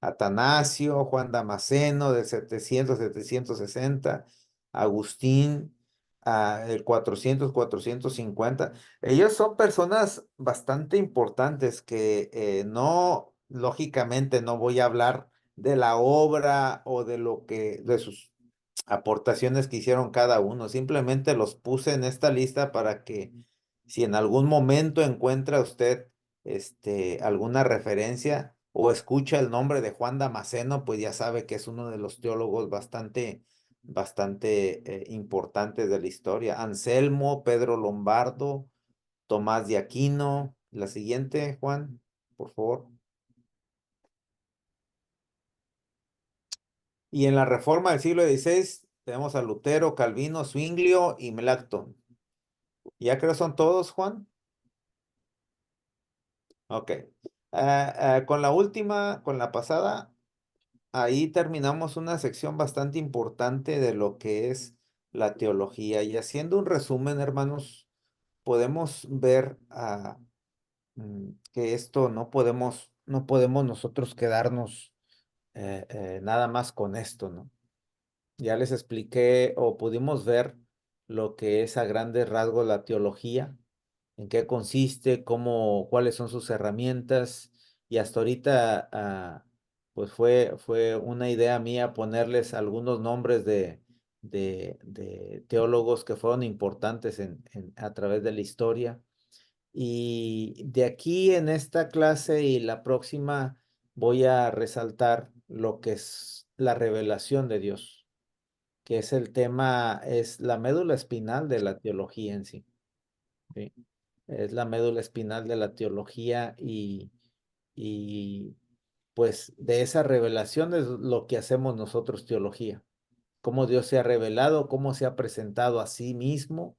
Atanasio, Juan Damasceno del 700, 760, Agustín, el 400, 450. Ellos son personas bastante importantes que lógicamente no voy a hablar de la obra o de sus aportaciones que hicieron cada uno. Simplemente los puse en esta lista para que si en algún momento encuentra usted alguna referencia, o escucha el nombre de Juan Damasceno, pues ya sabe que es uno de los teólogos bastante importantes de la historia. Anselmo, Pedro Lombardo, Tomás de Aquino. La siguiente, Juan, por favor. Y en la Reforma del siglo XVI tenemos a Lutero, Calvino, Zwinglio y Melanchthon. ¿Ya creo son todos, Juan? Ok. Con la última, con la pasada, ahí terminamos una sección bastante importante de lo que es la teología. Y haciendo un resumen, hermanos, podemos ver que esto no podemos nosotros quedarnos nada más con esto, ¿no? Ya les expliqué o pudimos ver lo que es a grandes rasgos la teología, en qué consiste, cuáles son sus herramientas, y hasta ahorita pues fue una idea mía ponerles algunos nombres de teólogos que fueron importantes a través de la historia. Y de aquí en esta clase y la próxima voy a resaltar lo que es la revelación de Dios, que es es la médula espinal de la teología en sí. ¿Sí? Es la médula espinal de la teología y pues de esa revelación es lo que hacemos nosotros teología. Cómo Dios se ha revelado, cómo se ha presentado a sí mismo.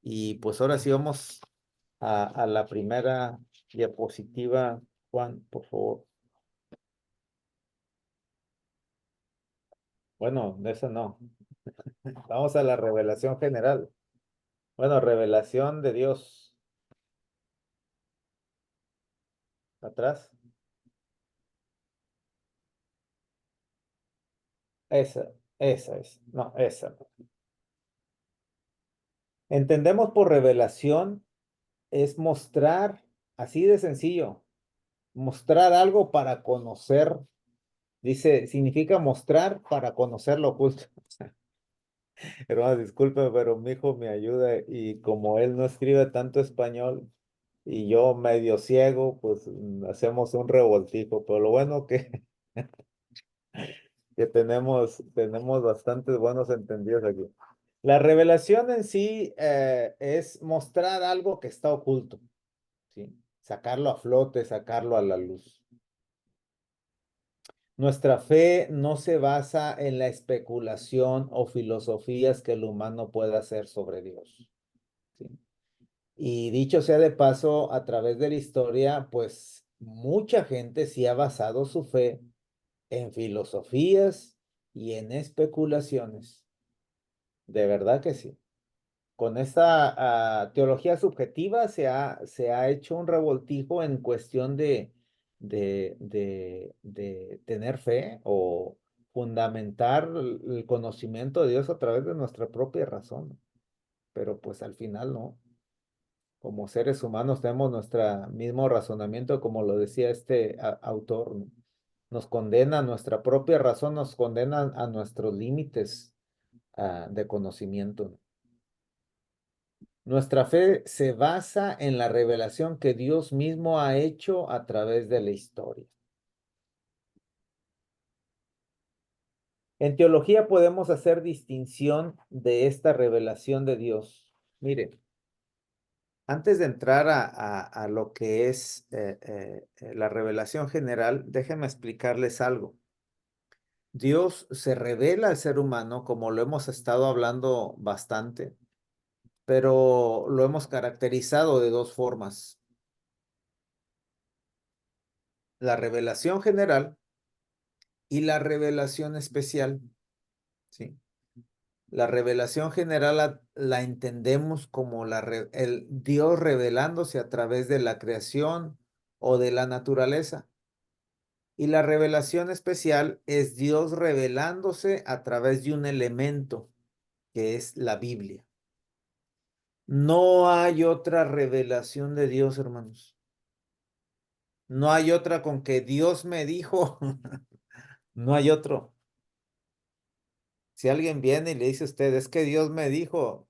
Y pues ahora sí vamos a la primera diapositiva, Juan, por favor. Bueno, de eso no. Vamos a la revelación general. Bueno, revelación de Dios. Atrás. Esa es. No, esa no. Entendemos por revelación es mostrar, así de sencillo, mostrar algo para conocer. Dice, significa mostrar para conocer lo oculto. Hermano, disculpe, pero mi hijo me ayuda y como él no escribe tanto español y yo medio ciego, pues hacemos un revoltijo. Pero lo bueno que tenemos bastantes buenos entendidos aquí. La revelación en sí es mostrar algo que está oculto, ¿sí? Sacarlo a flote, sacarlo a la luz. Nuestra fe no se basa en la especulación o filosofías que el humano pueda hacer sobre Dios, ¿sí? Y dicho sea de paso, a través de la historia, pues mucha gente sí ha basado su fe en filosofías y en especulaciones. De verdad que sí. Con esta teología subjetiva se ha hecho un revoltijo en cuestión de tener fe o fundamentar el conocimiento de Dios a través de nuestra propia razón. Pero pues al final no. Como seres humanos tenemos nuestro mismo razonamiento, como lo decía este autor, ¿no? Nos condena, nuestra propia razón nos condena a nuestros límites de conocimiento. Nuestra fe se basa en la revelación que Dios mismo ha hecho a través de la historia. En teología podemos hacer distinción de esta revelación de Dios. Mire, antes de entrar a lo que es la revelación general, déjenme explicarles algo. Dios se revela al ser humano, como lo hemos estado hablando bastante, pero lo hemos caracterizado de dos formas. La revelación general y la revelación especial, ¿sí? La revelación general la entendemos como el Dios revelándose a través de la creación o de la naturaleza. Y la revelación especial es Dios revelándose a través de un elemento que es la Biblia. No hay otra revelación de Dios, hermanos. No hay otra con que Dios me dijo. No hay otro. Si alguien viene y le dice a usted, es que Dios me dijo,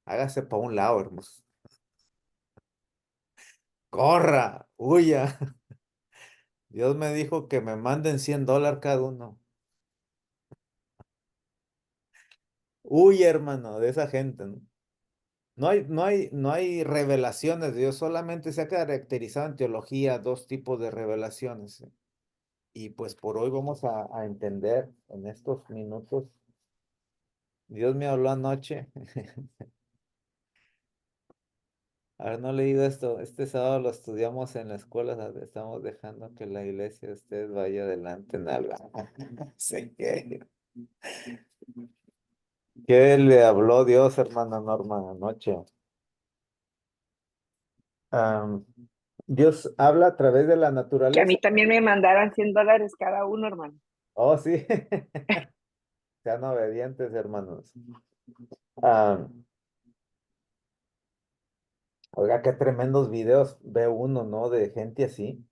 hágase para un lado, hermanos. Corra, huya. Dios me dijo que me manden $100 cada uno. Uy, hermano, de esa gente, ¿no? No hay revelaciones de Dios, solamente se ha caracterizado en teología dos tipos de revelaciones. Y pues por hoy vamos a entender en estos minutos. Dios me habló anoche. A ver, no he leído esto. Este sábado lo estudiamos en la escuela. Estamos dejando que la iglesia de ustedes vaya adelante en algo. Sé que. ¿Qué le habló Dios, hermana Norma, anoche? Am, Dios habla a través de la Que a naturaleza. mí también me mandaran $100 cada uno, hermano. Oh, sí. Sean obedientes, hermanos. Am, Oiga, qué tremendos videos ve uno, ¿no? De gente así.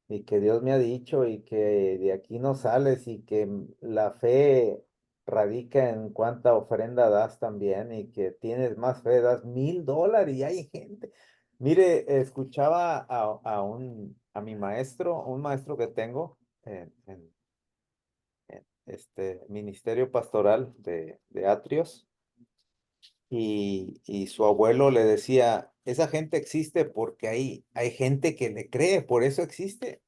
Y que Dios me ha dicho y que de aquí no sales y que la fe radica en cuánta ofrenda das también y que tienes más fe, das $1,000 y hay gente. Mire, escuchaba a mi maestro, un maestro que tengo en este ministerio pastoral de Atrios y su abuelo le decía, esa gente existe porque hay gente que le cree, por eso existe.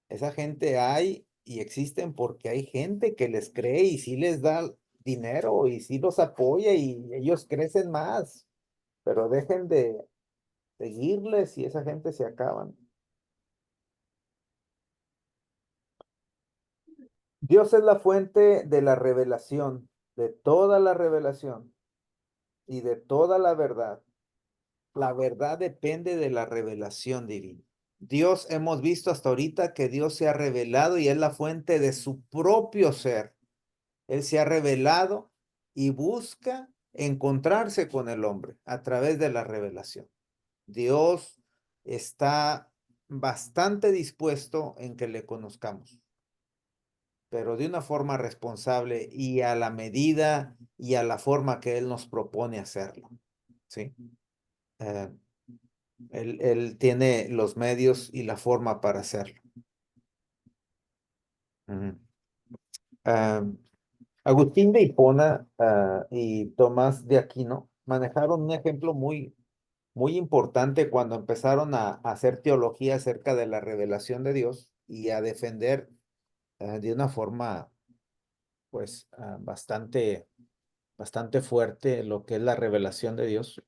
Esa gente hay y existen porque hay gente que les cree y sí les da dinero y sí los apoya y ellos crecen más, pero dejen de seguirles y esa gente se acaban. Dios es la fuente de la revelación, de toda la revelación y de toda la verdad. La verdad depende de la revelación divina. Dios, hemos visto hasta ahorita que Dios se ha revelado y es la fuente de su propio ser. Él se ha revelado y busca encontrarse con el hombre a través de la revelación. Dios está bastante dispuesto en que le conozcamos, pero de una forma responsable y a la medida y a la forma que Él nos propone hacerlo. ¿Sí? Eh, él tiene los medios y la forma para hacerlo. Ujú. Ah, Agustín de Hipona y Tomás de Aquino manejaron un ejemplo muy importante cuando empezaron a hacer teología acerca de la revelación de Dios y a defender de una forma, pues, bastante fuerte lo que es la revelación de Dios.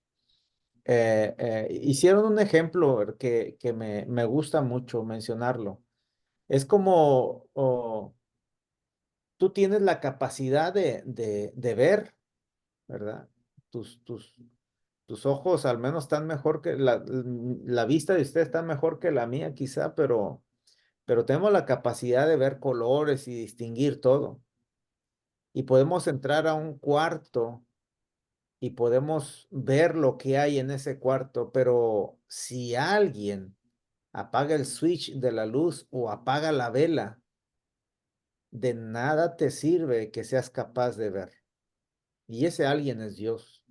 Hicieron un ejemplo que me gusta mucho mencionarlo. Es como tú tienes la capacidad de ver, ¿verdad? Tus ojos al menos están mejor que la vista de usted está mejor que la mía quizá, pero tenemos la capacidad de ver colores y distinguir todo. Y podemos entrar a un cuarto y podemos ver lo que hay en ese cuarto, pero si alguien apaga el switch de la luz o apaga la vela, de nada te sirve que seas capaz de ver. Y ese alguien es Dios.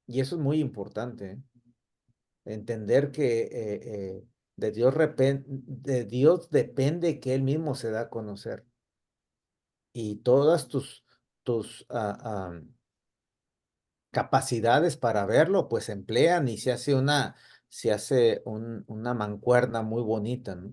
Y eso es muy importante, ¿eh? Entender que de Dios depende que Él mismo se da a conocer. Y todas tus capacidades para verlo, pues se emplean y se hace una mancuerna muy bonita, ¿no?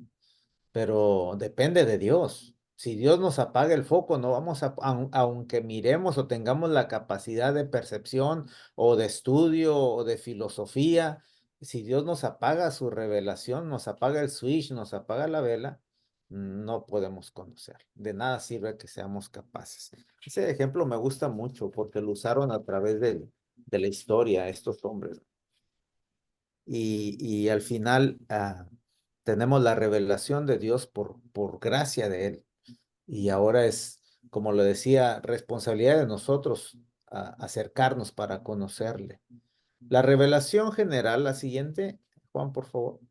Pero depende de Dios. Si Dios nos apaga el foco, no vamos aunque miremos o tengamos la capacidad de percepción o de estudio o de filosofía, si Dios nos apaga su revelación, nos apaga el switch, nos apaga la vela, no podemos conocer. De nada sirve que seamos capaces. Ese ejemplo me gusta mucho porque lo usaron a través de la historia estos hombres. Y al final tenemos la revelación de Dios por gracia de Él. Y ahora es, como lo decía, responsabilidad de nosotros acercarnos para conocerle. La revelación general, la siguiente, Juan, por favor.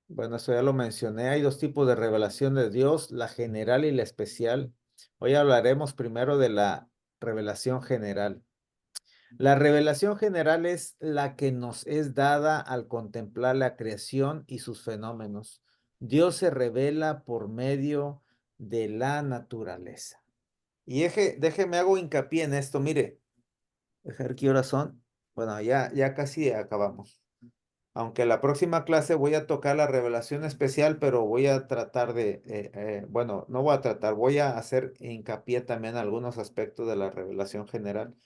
Bueno, eso ya lo mencioné. Hay dos tipos de revelación de Dios, la general y la especial. Hoy hablaremos primero de la revelación general. La revelación general es la que nos es dada al contemplar la creación y sus fenómenos. Dios se revela por medio de la naturaleza. Y déjeme hago hincapié en esto, mire, dejar qué horas son. Bueno, ya casi acabamos. Aunque la próxima clase voy a tocar la revelación especial, pero voy a tratar bueno, no voy a tratar, voy a hacer hincapié también en algunos aspectos de la revelación general.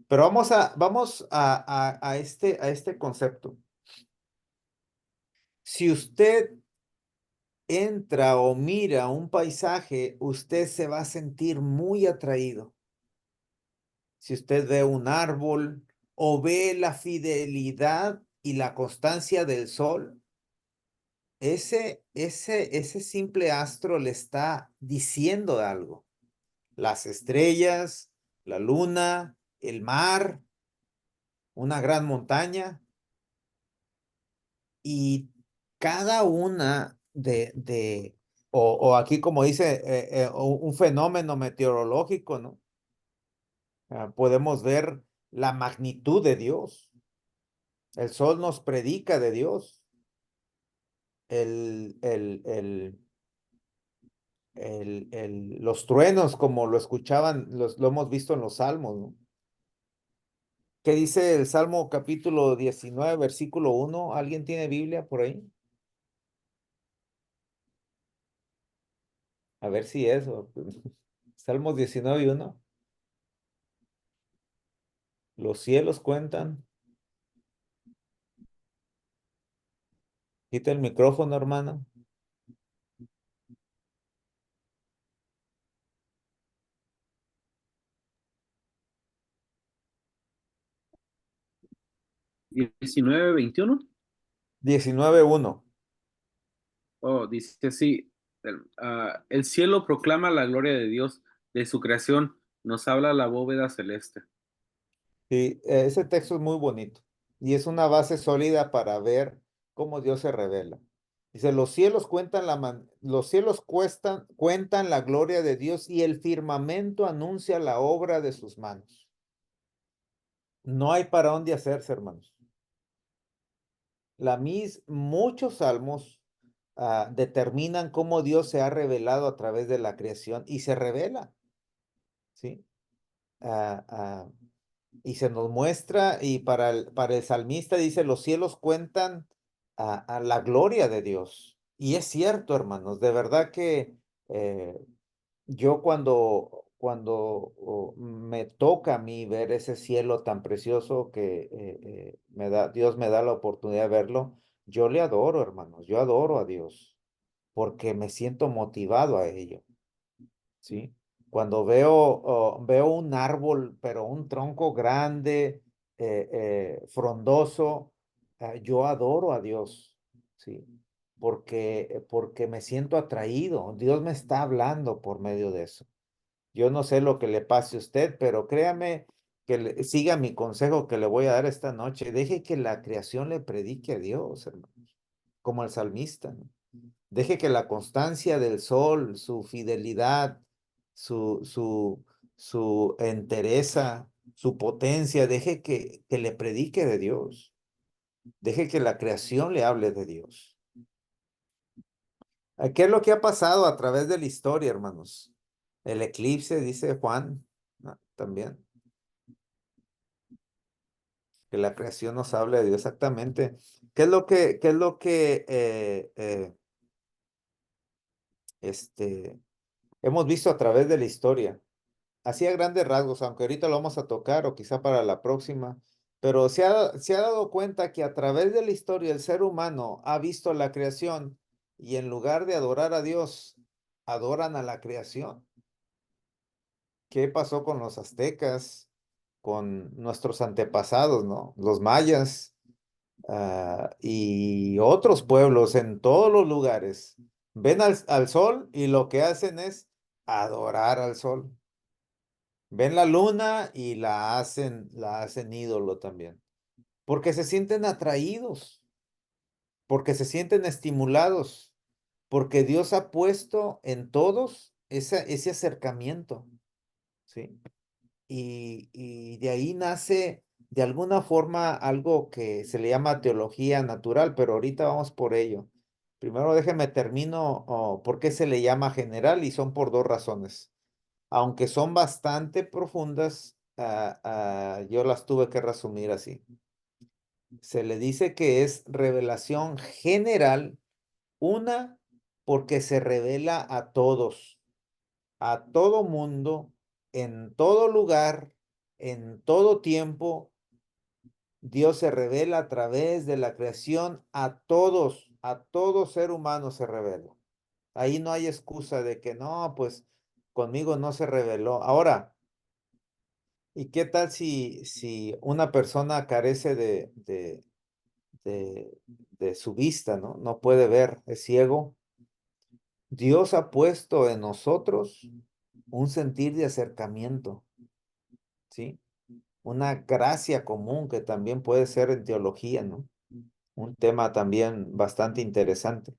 Pero vamos a este concepto. Si usted entra o mira un paisaje, usted se va a sentir muy atraído. Si usted ve un árbol o ve la fidelidad y la constancia del sol, ese simple astro le está diciendo algo. Las estrellas, la luna, el mar, una gran montaña y cada una o aquí como dice, un fenómeno meteorológico, ¿no? Podemos ver la magnitud de Dios. El sol nos predica de Dios. Los truenos, como lo escuchaban, lo hemos visto en los salmos, ¿no? ¿Qué dice el Salmo capítulo 19, versículo 1? ¿Alguien tiene Biblia por ahí? A ver si es. Salmos 19 y 1. Los cielos cuentan. Quita el micrófono, hermano. ¿19:21? 19:1. Oh, dice así, el cielo proclama la gloria de Dios, de su creación nos habla la bóveda celeste. Sí, ese texto es muy bonito y es una base sólida para ver cómo Dios se revela. Dice, los cielos cuentan la gloria de Dios y el firmamento anuncia la obra de sus manos. No hay para dónde hacerse, hermanos. Muchos salmos determinan cómo Dios se ha revelado a través de la creación y se revela, ¿sí? Y se nos muestra, y para el salmista dice, los cielos cuentan a la gloria de Dios. Y es cierto, hermanos, de verdad que yo cuando me toca a mí ver ese cielo tan precioso que Dios me da la oportunidad de verlo, yo le adoro, hermanos, yo adoro a Dios, porque me siento motivado a ello. ¿Sí? Cuando veo un árbol, pero un tronco grande, frondoso, yo adoro a Dios, ¿sí? Porque me siento atraído. Dios me está hablando por medio de eso. Yo no sé lo que le pase a usted, pero créame que siga mi consejo que le voy a dar esta noche. Deje que la creación le predique a Dios, hermanos, como el salmista, ¿no? Deje que la constancia del sol, su fidelidad, su entereza, su potencia, deje que le predique de Dios. Deje que la creación le hable de Dios. ¿Qué es lo que ha pasado a través de la historia, hermanos? El eclipse, dice Juan, también. Que la creación nos hable de Dios, exactamente. ¿Qué es lo que hemos visto a través de la historia? Así a grandes rasgos, aunque ahorita lo vamos a tocar o quizá para la próxima, pero se ha dado cuenta que a través de la historia el ser humano ha visto la creación y en lugar de adorar a Dios, adoran a la creación. ¿Qué pasó con los aztecas, con nuestros antepasados, ¿no? Los mayas, y otros pueblos en todos los lugares? Ven al sol y lo que hacen es adorar al sol. Ven la luna y la hacen ídolo también. Porque se sienten atraídos, porque se sienten estimulados, porque Dios ha puesto en todos ese acercamiento, ¿sí? Y de ahí de alguna forma algo que se le llama teología natural, pero ahorita vamos por ello. Primero déjeme termino por qué se le llama general y son por dos razones. Aunque son bastante profundas, yo las tuve que resumir así. Se le dice que es revelación general, una, porque se revela a todos, a todo mundo, en todo lugar, en todo tiempo. Dios se revela a través de la creación a todo ser humano se revela. Ahí no hay excusa de que no, pues conmigo no se reveló. Ahora, ¿y qué tal si una persona carece de, de su vista, ¿no? No puede ver, es ciego. Dios ha puesto en nosotros un sentir de acercamiento, ¿sí? Una gracia común que también puede ser en teología, ¿no? Un tema también bastante interesante.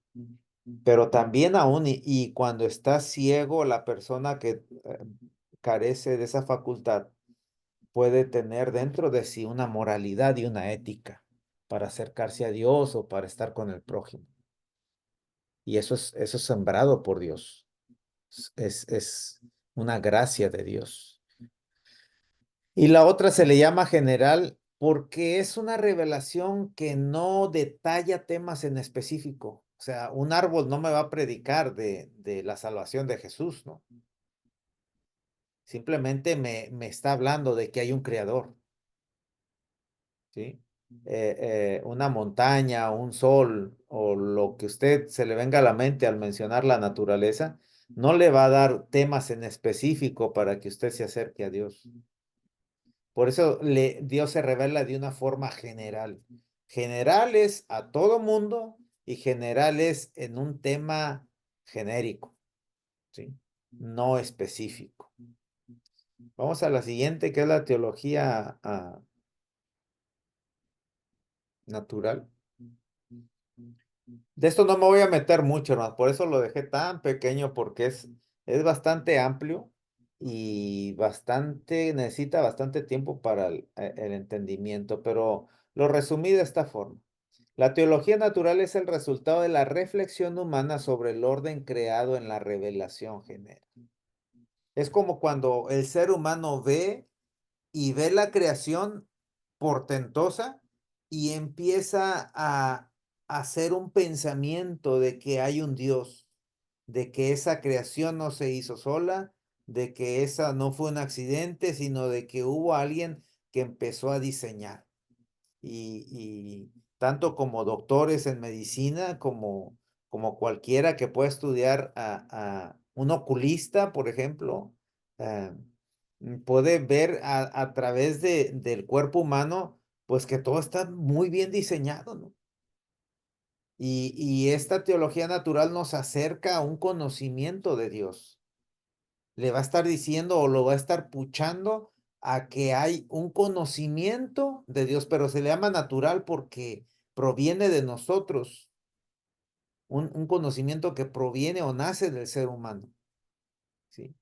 Pero también aún, y cuando está ciego, la persona que carece de esa facultad puede tener dentro de sí una moralidad y una ética para acercarse a Dios o para estar con el prójimo. Y eso es sembrado por Dios. Es una gracia de Dios. Y la otra se le llama general porque es una revelación que no detalla temas en específico. O sea, un árbol no me va a predicar de la salvación de Jesús, ¿no? Simplemente me está hablando de que hay un creador, ¿sí? Una montaña, un sol o lo que usted se le venga a la mente al mencionar la naturaleza, no le va a dar temas en específico para que usted se acerque a Dios. Por eso Dios se revela de una forma general. General es a todo mundo y general es en un tema genérico, ¿sí? No específico. Vamos a la siguiente, que es la teología natural. De esto no me voy a meter mucho, hermano, por eso lo dejé tan pequeño, porque es bastante amplio y necesita bastante tiempo para el entendimiento, pero lo resumí de esta forma. La teología natural es el resultado de la reflexión humana sobre el orden creado en la revelación general. Es como cuando el ser humano ve y ve la creación portentosa y empieza a hacer un pensamiento de que hay un Dios, de que esa creación no se hizo sola, de que esa no fue un accidente, sino de que hubo alguien que empezó a diseñar. Y tanto como doctores en medicina, como cualquiera que pueda estudiar a un oculista, por ejemplo, puede ver a través del cuerpo humano, pues que todo está muy bien diseñado, ¿no? Y esta teología natural nos acerca a un conocimiento de Dios. Le va a estar diciendo o lo va a estar puchando a que hay un conocimiento de Dios, pero se le llama natural porque proviene de nosotros, un conocimiento que proviene o nace del ser humano, ¿sí?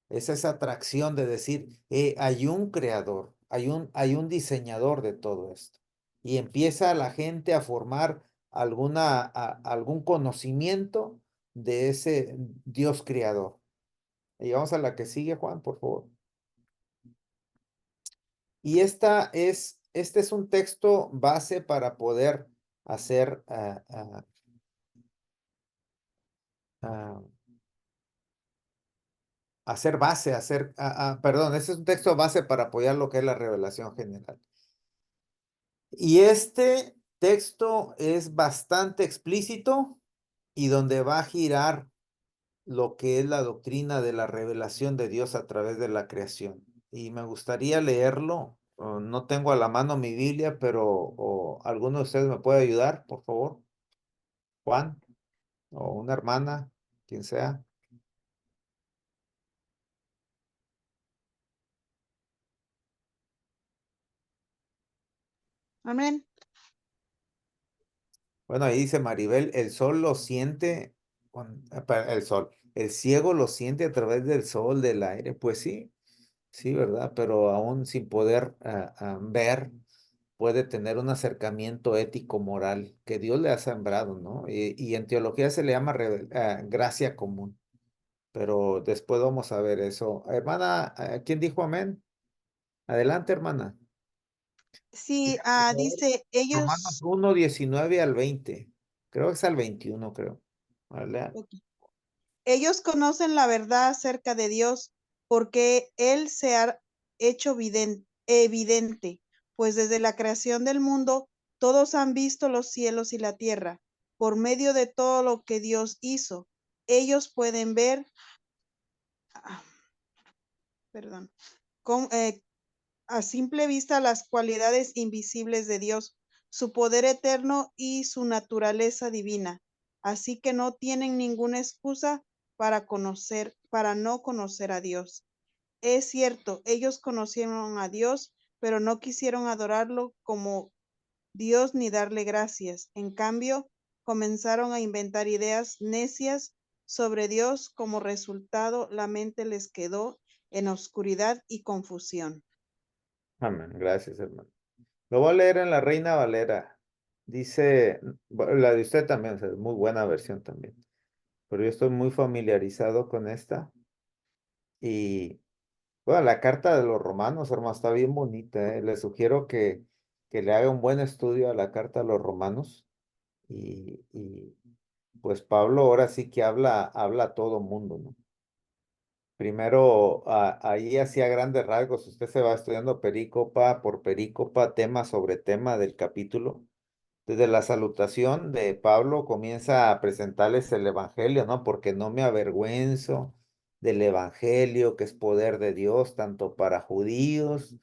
Es esa atracción de decir, hay un creador, hay un diseñador de todo esto. Y empieza la gente a formar algún conocimiento de ese Dios creador. Y vamos a la que sigue, Juan, por favor. Y este es un texto base para poder hacer, hacer base, perdón, este es un texto base para apoyar lo que es la revelación general. Y este texto es bastante explícito y donde va a girar lo que es la doctrina de la revelación de Dios a través de la creación. Y me gustaría leerlo. No tengo a la mano mi Biblia, pero alguno de ustedes me puede ayudar, por favor. Juan o una hermana, quien sea. Amén. Bueno, ahí dice Maribel, el sol lo siente, el sol, el ciego lo siente a través del sol, del aire. Pues sí, Sí, ¿verdad? Pero aún sin poder ver, puede tener un acercamiento ético moral que Dios le ha sembrado, ¿no? Y en teología se le llama gracia común, pero después vamos a ver eso. Hermana, ¿quién dijo amén? Adelante, hermana. Sí, Por favor. dice, Romanos 1, 19 al 20. Creo que es al 21, creo. ¿Vale? ellos conocen la verdad acerca de Dios porque Él se ha hecho evidente, pues desde la creación del mundo todos han visto los cielos y la tierra. Por medio de todo lo que Dios hizo, ellos pueden ver, ah, perdón, con, a simple vista las cualidades invisibles de Dios, su poder eterno y su naturaleza divina. Así que no tienen ninguna excusa para no conocer a Dios. Es cierto, ellos conocieron a Dios, pero no quisieron adorarlo como Dios ni darle gracias. En cambio, comenzaron a inventar ideas necias sobre Dios. Como resultado, la mente les quedó en oscuridad y confusión. Amén. Gracias, hermano. Lo voy a leer en la Reina Valera. Dice, la de usted también, o sea, es muy buena versión también. Pero yo estoy muy familiarizado con esta. Y bueno, la carta de los romanos, hermano, está bien bonita, ¿eh? Le sugiero que le haga un buen estudio a la carta de los romanos. Y pues Pablo ahora sí que habla a todo mundo, ¿no? Primero, ahí hacía grandes rasgos. Usted se va estudiando perícopa por perícopa, tema sobre tema del capítulo. Desde la salutación de Pablo comienza a presentarles el evangelio, ¿no? Porque no me avergüenzo del evangelio, que es poder de Dios, tanto para judíos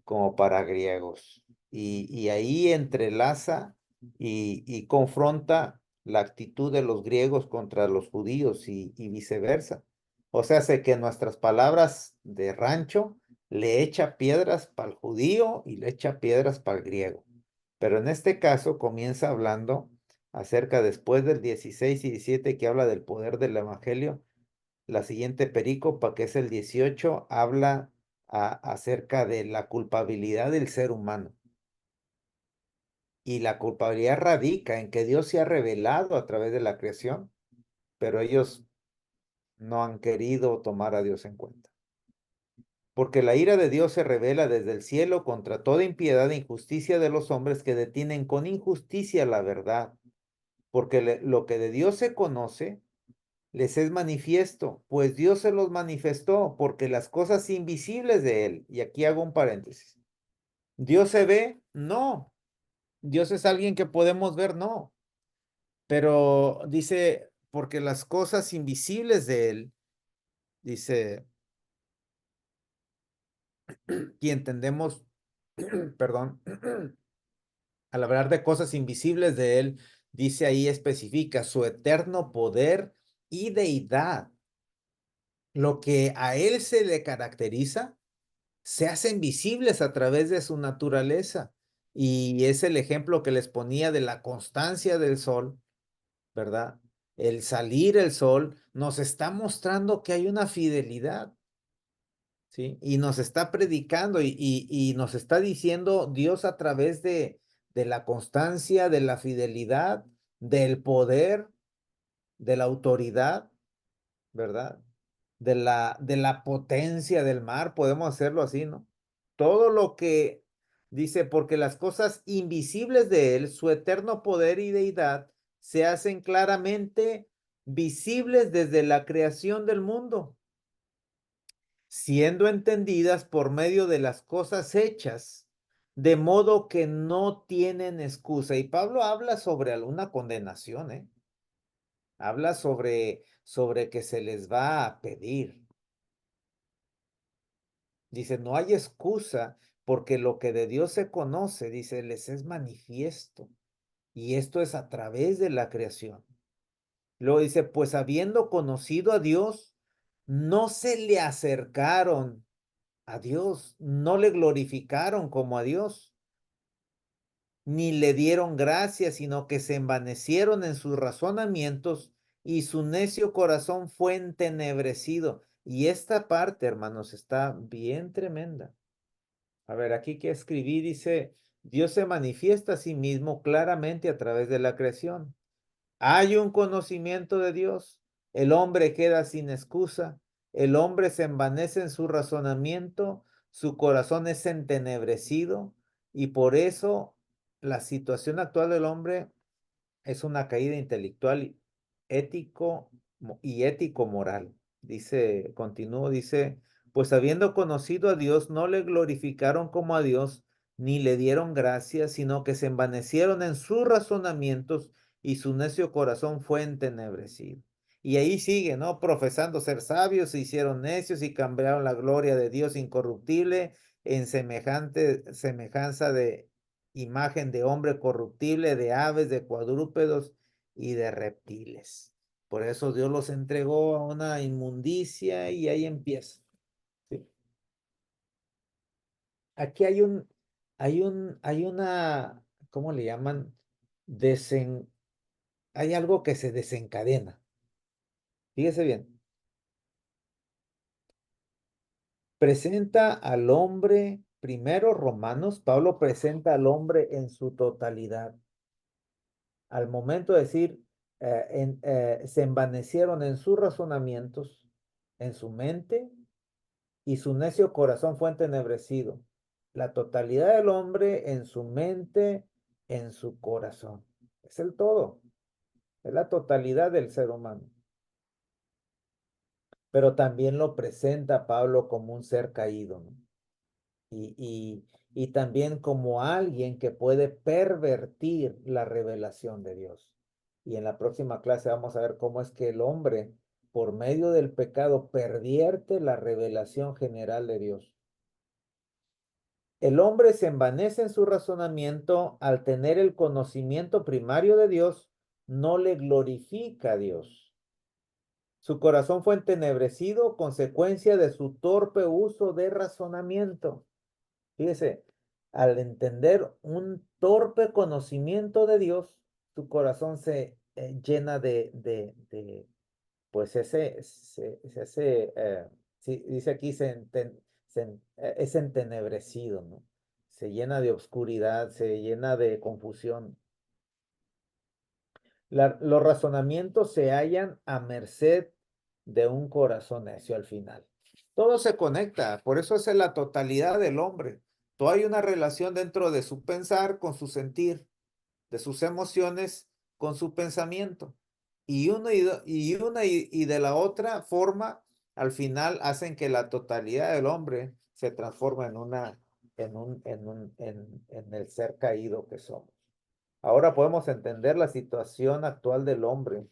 como para griegos. Y ahí entrelaza y confronta la actitud de los griegos contra los judíos y viceversa. O sea, sé que nuestras palabras de rancho le echa piedras para el judío y le echa piedras para el griego. Pero en este caso comienza hablando acerca después del 16 y 17 que habla del poder del evangelio. La siguiente perícopa, que es el 18, habla acerca de la culpabilidad del ser humano. Y la culpabilidad radica en que Dios se ha revelado a través de la creación, pero ellos no han querido tomar a Dios en cuenta. Porque la ira de Dios se revela desde el cielo contra toda impiedad e injusticia de los hombres que detienen con injusticia la verdad. Porque lo que de Dios se conoce les es manifiesto, pues Dios se los manifestó, porque las cosas invisibles de Él, y aquí hago un paréntesis, ¿Dios se ve? No. ¿Dios es alguien que podemos ver? No. Pero dice, porque las cosas invisibles de Él, dice, y entendemos, perdón, al hablar de cosas invisibles de Él, dice ahí, especifica su eterno poder y deidad. Lo que a Él se le caracteriza se hacen visibles a través de su naturaleza. Y es el ejemplo que les ponía de la constancia del sol, ¿verdad? El salir el sol nos está mostrando que hay una fidelidad, ¿sí? Y nos está predicando y nos está diciendo Dios a través de la constancia, de la fidelidad, del poder, de la autoridad, ¿verdad? De la potencia del mar, podemos hacerlo así, ¿no? Todo lo que dice, porque las cosas invisibles de él, su eterno poder y deidad, se hacen claramente visibles desde la creación del mundo, siendo entendidas por medio de las cosas hechas, de modo que no tienen excusa. Y Pablo habla sobre alguna condenación, ¿eh? Habla sobre que se les va a pedir. Dice, no hay excusa porque lo que de Dios se conoce, dice, les es manifiesto. Y esto es a través de la creación. Luego dice, pues habiendo conocido a Dios, no se le acercaron a Dios, no le glorificaron como a Dios, ni le dieron gracias, sino que se envanecieron en sus razonamientos y su necio corazón fue entenebrecido. Y esta parte, hermanos, está bien tremenda. A ver, aquí que escribí dice, Dios se manifiesta a sí mismo claramente a través de la creación. Hay un conocimiento de Dios. El hombre queda sin excusa. El hombre se envanece en su razonamiento. Su corazón es entenebrecido. Y por eso la situación actual del hombre es una caída intelectual, ético y ético-moral. Dice, continúo, dice, pues habiendo conocido a Dios, no le glorificaron como a Dios, ni le dieron gracias, sino que se envanecieron en sus razonamientos y su necio corazón fue entenebrecido. Y ahí sigue, ¿no? Profesando ser sabios, se hicieron necios y cambiaron la gloria de Dios incorruptible en semejanza de imagen de hombre corruptible, de aves, de cuadrúpedos y de reptiles. Por eso Dios los entregó a una inmundicia y ahí empieza. ¿Sí? Aquí hay una, ¿cómo le llaman? Hay algo que se desencadena. Fíjese bien. Presenta al hombre, primero Romanos, Pablo presenta al hombre en su totalidad. Al momento de decir, se envanecieron en sus razonamientos, en su mente, y su necio corazón fue entenebrecido. La totalidad del hombre en su mente, en su corazón. Es el todo. Es la totalidad del ser humano. Pero también lo presenta Pablo como un ser caído, ¿no? Y también como alguien que puede pervertir la revelación de Dios. Y en la próxima clase vamos a ver cómo es que el hombre, por medio del pecado, pervierte la revelación general de Dios. El hombre se envanece en su razonamiento al tener el conocimiento primario de Dios, no le glorifica a Dios. Su corazón fue entenebrecido, consecuencia de su torpe uso de razonamiento. Fíjese, al entender un torpe conocimiento de Dios, tu corazón se llena pues sí, dice aquí, es entenebrecido, ¿no? Se llena de obscuridad, se llena de confusión. Los razonamientos se hallan a merced de un corazón necio al final. Todo se conecta, por eso es la totalidad del hombre. Todo hay una relación dentro de su pensar con su sentir, de sus emociones con su pensamiento. Y de la otra forma, al final hacen que la totalidad del hombre se transforme en el ser caído que somos. Ahora podemos entender la situación actual del hombre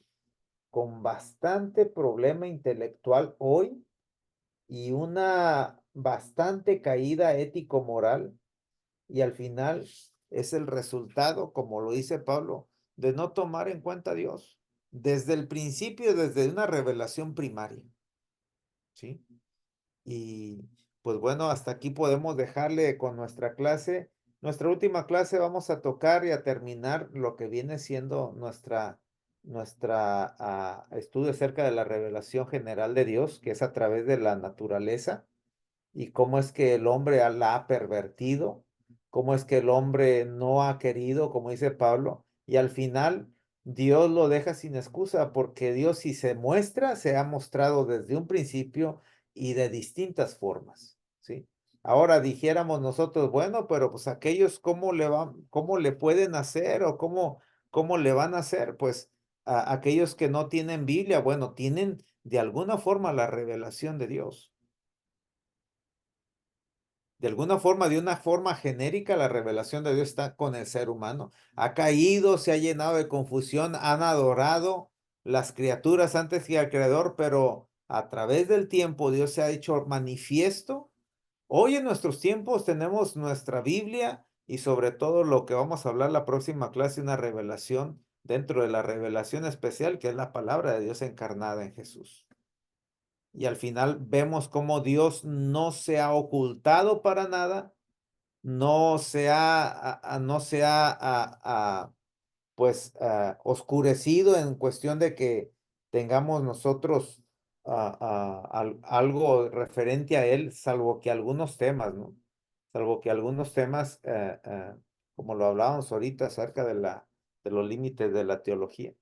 con bastante problema intelectual hoy y una bastante caída ético-moral, y al final es el resultado, como lo dice Pablo, de no tomar en cuenta a Dios desde el principio, desde una revelación primaria. ¿Sí? Y pues bueno, hasta aquí podemos dejarle con nuestra clase. Nuestra última clase vamos a tocar y a terminar lo que viene siendo nuestra estudio acerca de la revelación general de Dios, que es a través de la naturaleza y cómo es que el hombre la ha pervertido, cómo es que el hombre no ha querido, como dice Pablo, y al final Dios lo deja sin excusa, porque Dios, si se muestra, se ha mostrado desde un principio y de distintas formas, ¿sí? Ahora dijéramos nosotros, bueno, pero pues aquellos, cómo le pueden hacer o cómo le van a hacer? Pues aquellos que no tienen Biblia, bueno, tienen de alguna forma la revelación de Dios. De alguna forma, de una forma genérica, la revelación de Dios está con el ser humano. Ha caído, se ha llenado de confusión, han adorado las criaturas antes que al Creador, pero a través del tiempo Dios se ha hecho manifiesto. Hoy en nuestros tiempos tenemos nuestra Biblia y sobre todo lo que vamos a hablar la próxima clase, una revelación dentro de la revelación especial que es la palabra de Dios encarnada en Jesús. Y al final vemos cómo Dios no se ha ocultado para nada, no se ha pues oscurecido en cuestión de que tengamos nosotros algo referente a él, salvo que algunos temas, ¿no? Salvo que algunos temas, como lo hablábamos ahorita, acerca de los límites de la teología.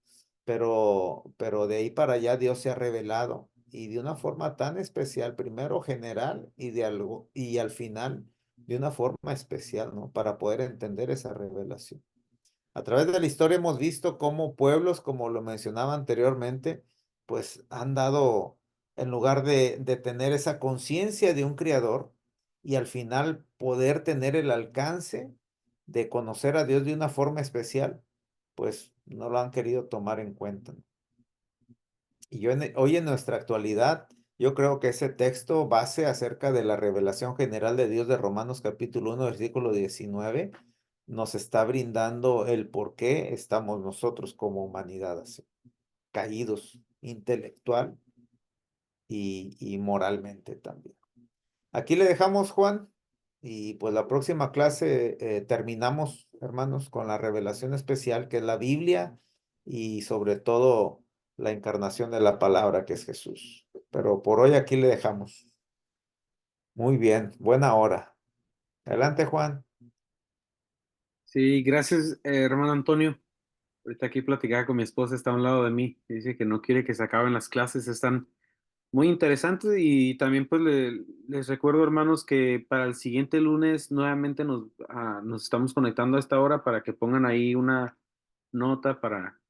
Pero de ahí para allá Dios se ha revelado y de una forma tan especial, primero general y al final de una forma especial, ¿no? Para poder entender esa revelación. A través de la historia hemos visto cómo pueblos, como lo mencionaba anteriormente, pues han dado, en lugar de tener esa conciencia de un creador y al final poder tener el alcance de conocer a Dios de una forma especial, pues no lo han querido tomar en cuenta. Y hoy en nuestra actualidad, yo creo que ese texto base acerca de la revelación general de Dios de Romanos capítulo 1, versículo 19, nos está brindando el por qué estamos nosotros como humanidad así, caídos intelectual y moralmente también. Aquí le dejamos, Juan, y pues la próxima clase terminamos, hermanos, con la revelación especial que es la Biblia y sobre todo la encarnación de la palabra que es Jesús. Pero por hoy aquí le dejamos. Muy bien, buena hora. Adelante, Juan. Sí, gracias, hermano Antonio. Ahorita aquí platicaba con mi esposa, está a un lado de mí. Dice que no quiere que se acaben las clases, están muy interesantes. Y también pues les recuerdo, hermanos, que para el siguiente lunes nuevamente nos estamos conectando a esta hora para que pongan ahí una nota para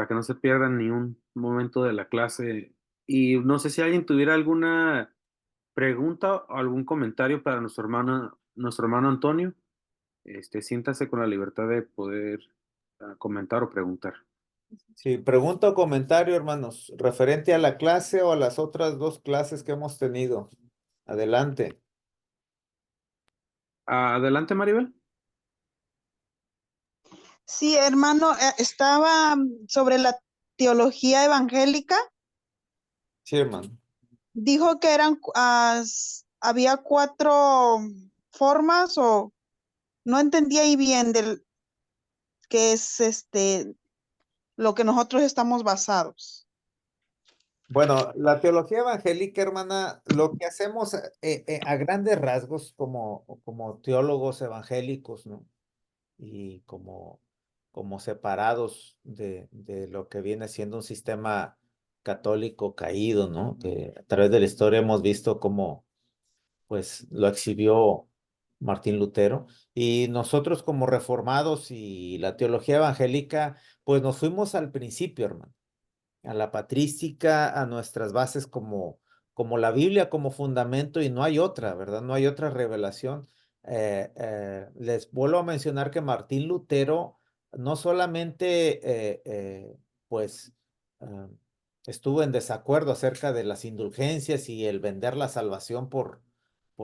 que no se pierdan ni un momento de la clase. Y no sé si alguien tuviera alguna pregunta o algún comentario para nuestro hermano Antonio. Siéntase con la libertad de poder comentar o preguntar. Sí, pregunta o comentario, hermanos, referente a la clase o a las otras dos clases que hemos tenido. Adelante. Adelante, Maribel. Sí, hermano, estaba sobre la teología evangélica. Sí, hermano. Dijo que había 4 formas o no entendía ahí bien del que es lo que nosotros estamos basados. Bueno, la teología evangélica, hermana, lo que hacemos a grandes rasgos como teólogos evangélicos, ¿no? Y como separados de lo que viene siendo un sistema católico caído, ¿no? Que a través de la historia hemos visto cómo, pues, lo exhibió Martín Lutero. Y nosotros como reformados y la teología evangélica, pues nos fuimos al principio, hermano, a la patrística, a nuestras bases como la Biblia como fundamento y no hay otra, ¿verdad? No hay otra revelación. Les vuelvo a mencionar que Martín Lutero no solamente, pues, ah, estuvo en desacuerdo acerca de las indulgencias y el vender la salvación por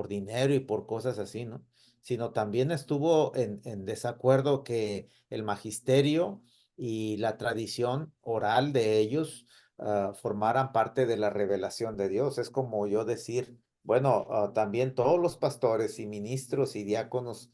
dinero y por cosas así, ¿no? Sino también estuvo en desacuerdo que el magisterio y la tradición oral de ellos formaran parte de la revelación de Dios. Es como yo decir, bueno, también todos los pastores y ministros y diáconos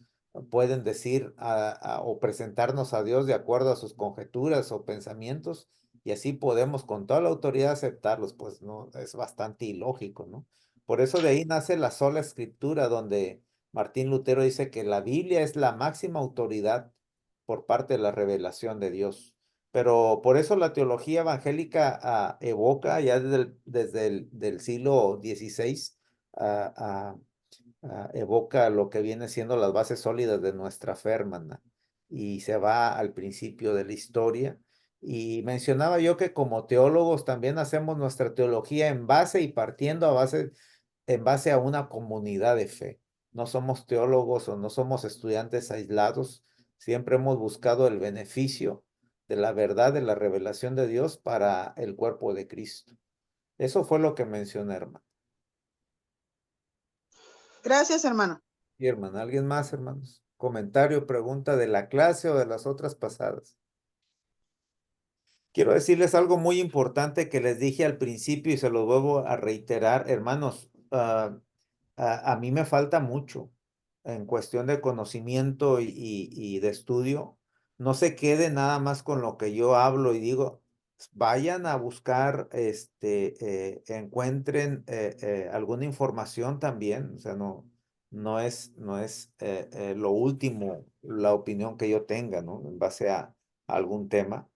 pueden decir o presentarnos a Dios de acuerdo a sus conjeturas o pensamientos y así podemos con toda la autoridad aceptarlos, pues no, es bastante ilógico, ¿no? Por eso de ahí nace la sola escritura donde Martín Lutero dice que la Biblia es la máxima autoridad por parte de la revelación de Dios. Pero por eso la teología evangélica evoca ya desde el del siglo XVI, evoca lo que viene siendo las bases sólidas de nuestra fe, hermana, y se va al principio de la historia. Y mencionaba yo que como teólogos también hacemos nuestra teología en base y partiendo en base a una comunidad de fe. No somos teólogos o no somos estudiantes aislados, siempre hemos buscado el beneficio de la verdad, de la revelación de Dios para el cuerpo de Cristo. Eso fue lo que mencioné, hermano. Gracias, hermano. Y hermano, ¿alguien más, hermanos? Comentario, pregunta de la clase o de las otras pasadas. Quiero decirles algo muy importante que les dije al principio y se lo vuelvo a reiterar, hermanos. A mí me falta mucho en cuestión de conocimiento y de estudio. No se quede nada más con lo que yo hablo y digo, vayan a buscar, encuentren alguna información también, o sea, no es lo último, la opinión que yo tenga, ¿no? En base a algún tema.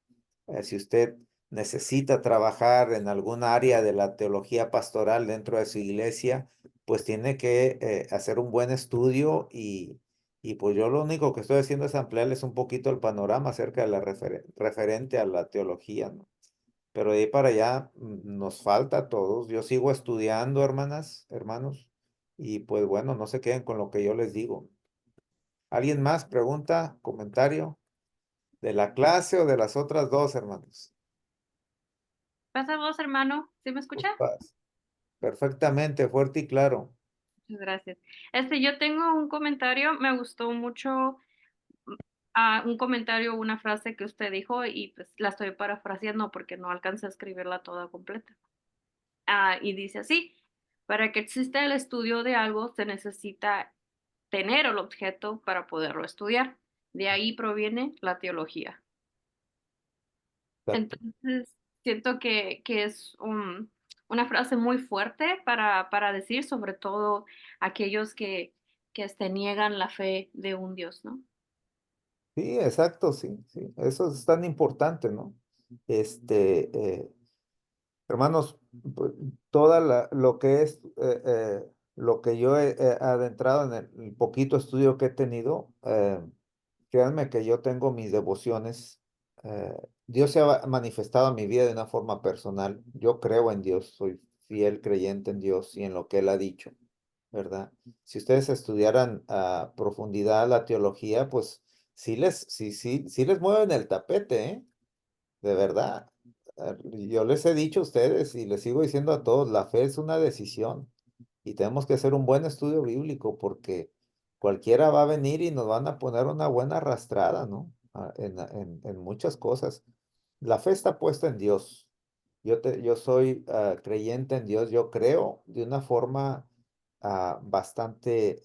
Si usted necesita trabajar en alguna área de la teología pastoral dentro de su iglesia, pues tiene que hacer un buen estudio y pues yo lo único que estoy haciendo es ampliarles un poquito el panorama acerca de la referente a la teología, ¿no? Pero de ahí para allá nos falta a todos. Yo sigo estudiando, hermanas, hermanos, y pues bueno, no se queden con lo que yo les digo. ¿Alguien más? Pregunta, comentario de la clase o de las otras dos, hermanos. Pasa vos, hermano. ¿Sí me escucha? Paz. Perfectamente, fuerte y claro. Muchas gracias. Yo tengo un comentario, me gustó mucho un comentario, una frase que usted dijo y pues la estoy parafraseando porque no alcancé a escribirla toda completa. Y dice así, para que exista el estudio de algo se necesita tener el objeto para poderlo estudiar. De ahí proviene la teología. Exacto. Entonces, siento que es una frase muy fuerte para decir, sobre todo aquellos que niegan la fe de un Dios, ¿no? Sí, exacto, sí, sí. Eso es tan importante, ¿no? Hermanos, pues, lo que es, lo que yo he adentrado en el poquito estudio que he tenido, créanme que yo tengo mis devociones. eh, Dios se ha manifestado en mi vida de una forma personal. Yo creo en Dios, soy fiel creyente en Dios y en lo que Él ha dicho, ¿verdad? Si ustedes estudiaran a profundidad la teología, pues sí les mueven el tapete, ¿eh? De verdad. Yo les he dicho a ustedes y les sigo diciendo a todos, la fe es una decisión y tenemos que hacer un buen estudio bíblico porque cualquiera va a venir y nos van a poner una buena arrastrada, ¿no? En muchas cosas. La fe está puesta en Dios. Yo soy creyente en Dios. Yo creo de una forma bastante,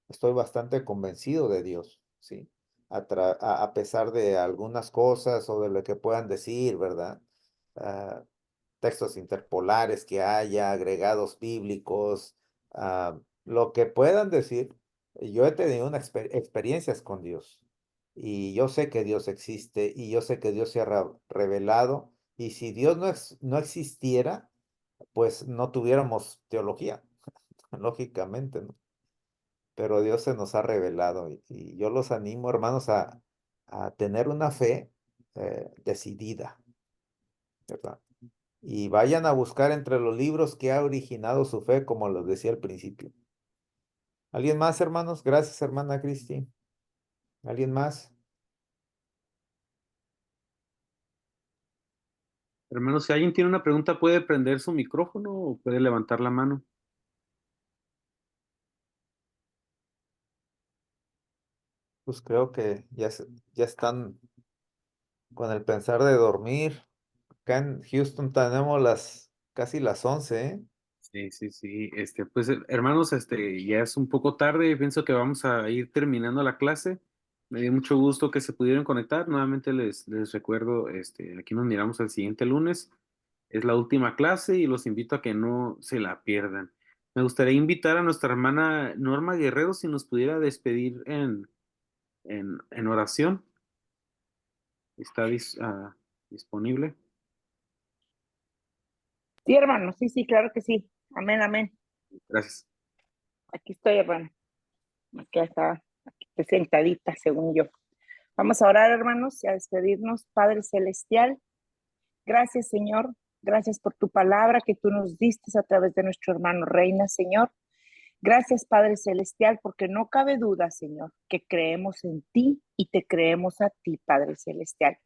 estoy bastante convencido de Dios, ¿sí? A pesar de algunas cosas o de lo que puedan decir, ¿verdad? Ah, Textos interpolares que haya, agregados bíblicos, lo que puedan decir. Yo he tenido experiencias con Dios y yo sé que Dios existe y yo sé que Dios se ha revelado y si Dios no existiera, pues no tuviéramos teología, lógicamente, ¿no? Pero Dios se nos ha revelado y yo los animo, hermanos, a tener una fe decidida, ¿verdad? Y vayan a buscar entre los libros que ha originado su fe, como les decía al principio. ¿Alguien más, hermanos? Gracias, hermana Cristi. ¿Alguien más? Hermano, si alguien tiene una pregunta, puede prender su micrófono o puede levantar la mano. Pues creo que ya están con el pensar de dormir. Acá en Houston tenemos casi las 11, ¿eh? Sí, sí, sí. Pues, hermanos, ya es un poco tarde y pienso que vamos a ir terminando la clase. Me dio mucho gusto que se pudieran conectar. Nuevamente les recuerdo, aquí nos miramos el siguiente lunes. Es la última clase y los invito a que no se la pierdan. Me gustaría invitar a nuestra hermana Norma Guerrero si nos pudiera despedir en oración. ¿Está disponible? Sí, hermano, sí, sí, claro que sí. Amén, amén. Gracias. Aquí estoy, hermano. Aquí está, aquí estoy sentadita, según yo. Vamos a orar, hermanos, y a despedirnos. Padre Celestial, gracias, Señor. Gracias por tu palabra que tú nos diste a través de nuestro hermano Reina, Señor. Gracias, Padre Celestial, porque no cabe duda, Señor, que creemos en ti y te creemos a ti, Padre Celestial.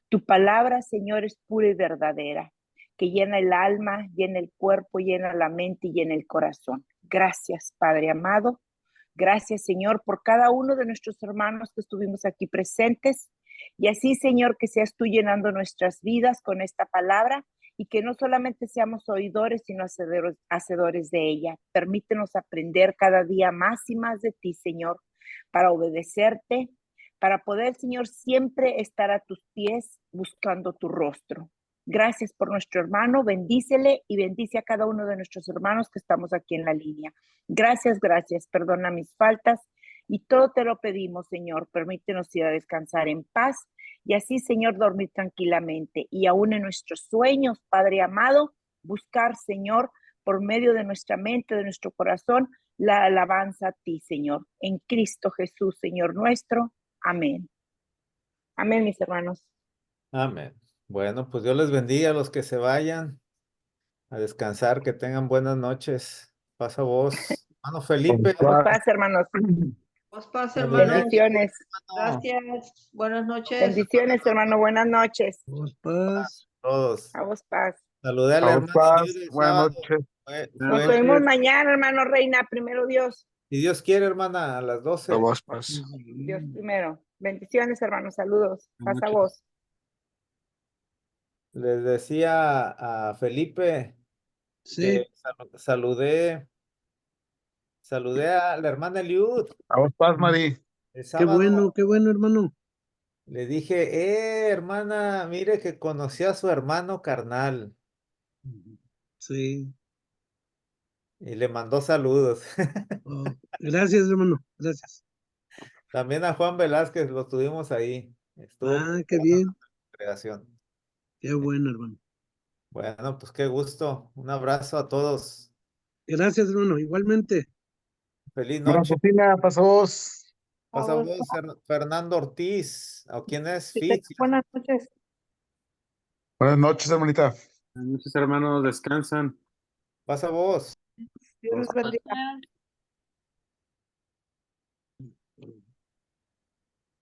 Tu palabra, Señor, es pura y verdadera, que llena el alma, llena el cuerpo, llena la mente y llena el corazón. Gracias, Padre amado. Gracias, Señor, por cada uno de nuestros hermanos que estuvimos aquí presentes. Y así, Señor, que seas tú llenando nuestras vidas con esta palabra y que no solamente seamos oidores, sino hacedores de ella. Permítenos aprender cada día más y más de ti, Señor, para obedecerte, para poder, Señor, siempre estar a tus pies buscando tu rostro. Gracias por nuestro hermano, bendícele y bendice a cada uno de nuestros hermanos que estamos aquí en la línea. Gracias, perdona mis faltas y todo te lo pedimos, Señor. Permítenos ir a descansar en paz y así, Señor, dormir tranquilamente y aún en nuestros sueños, Padre amado, buscar, Señor, por medio de nuestra mente, de nuestro corazón, la alabanza a ti, Señor, en Cristo Jesús, Señor nuestro. Amén. Amén, mis hermanos. Amén. Bueno, pues Dios les bendiga a los que se vayan a descansar, que tengan buenas noches. Pasa vos, hermano Felipe. Vos paz, hermanos. Os paz, Saludé. hermanos. Bendiciones. Gracias. Buenas noches. Bendiciones, hermano. Buenas noches. Pues, Todos. A vos paz. Saludé a la Vamos, hermana paz. Lidia el Buenas sábado. noches. Nos vemos mañana, hermano Reina. Primero Dios. Si Dios quiere, hermana, a las 12. Vamos, paz. Dios primero. Bendiciones, hermanos. Saludos. Paz a Muchas. vos. Les decía a Felipe sí, que saludé a la hermana Eliud Vamos, paz, Mari. el qué sábado. bueno, hermano. Le dije, hermana, mire que conocí a su hermano carnal Sí. y le mandó saludos. Oh, gracias, hermano. Gracias. También a Juan Velázquez lo tuvimos ahí. Estuvo Ah, qué buena bien. la congregación. Qué bueno, hermano. Bueno, pues qué gusto. Un abrazo a todos. Gracias, hermano. Igualmente. Feliz Buena noche. cocina, pasa vos. Pasa vos, Fernando Ortiz. ¿O quién es? Fitz. Buenas noches. Buenas noches, hermanita. Muchos hermanos descansan. Pasa vos. Dios los bendiga. Gracias.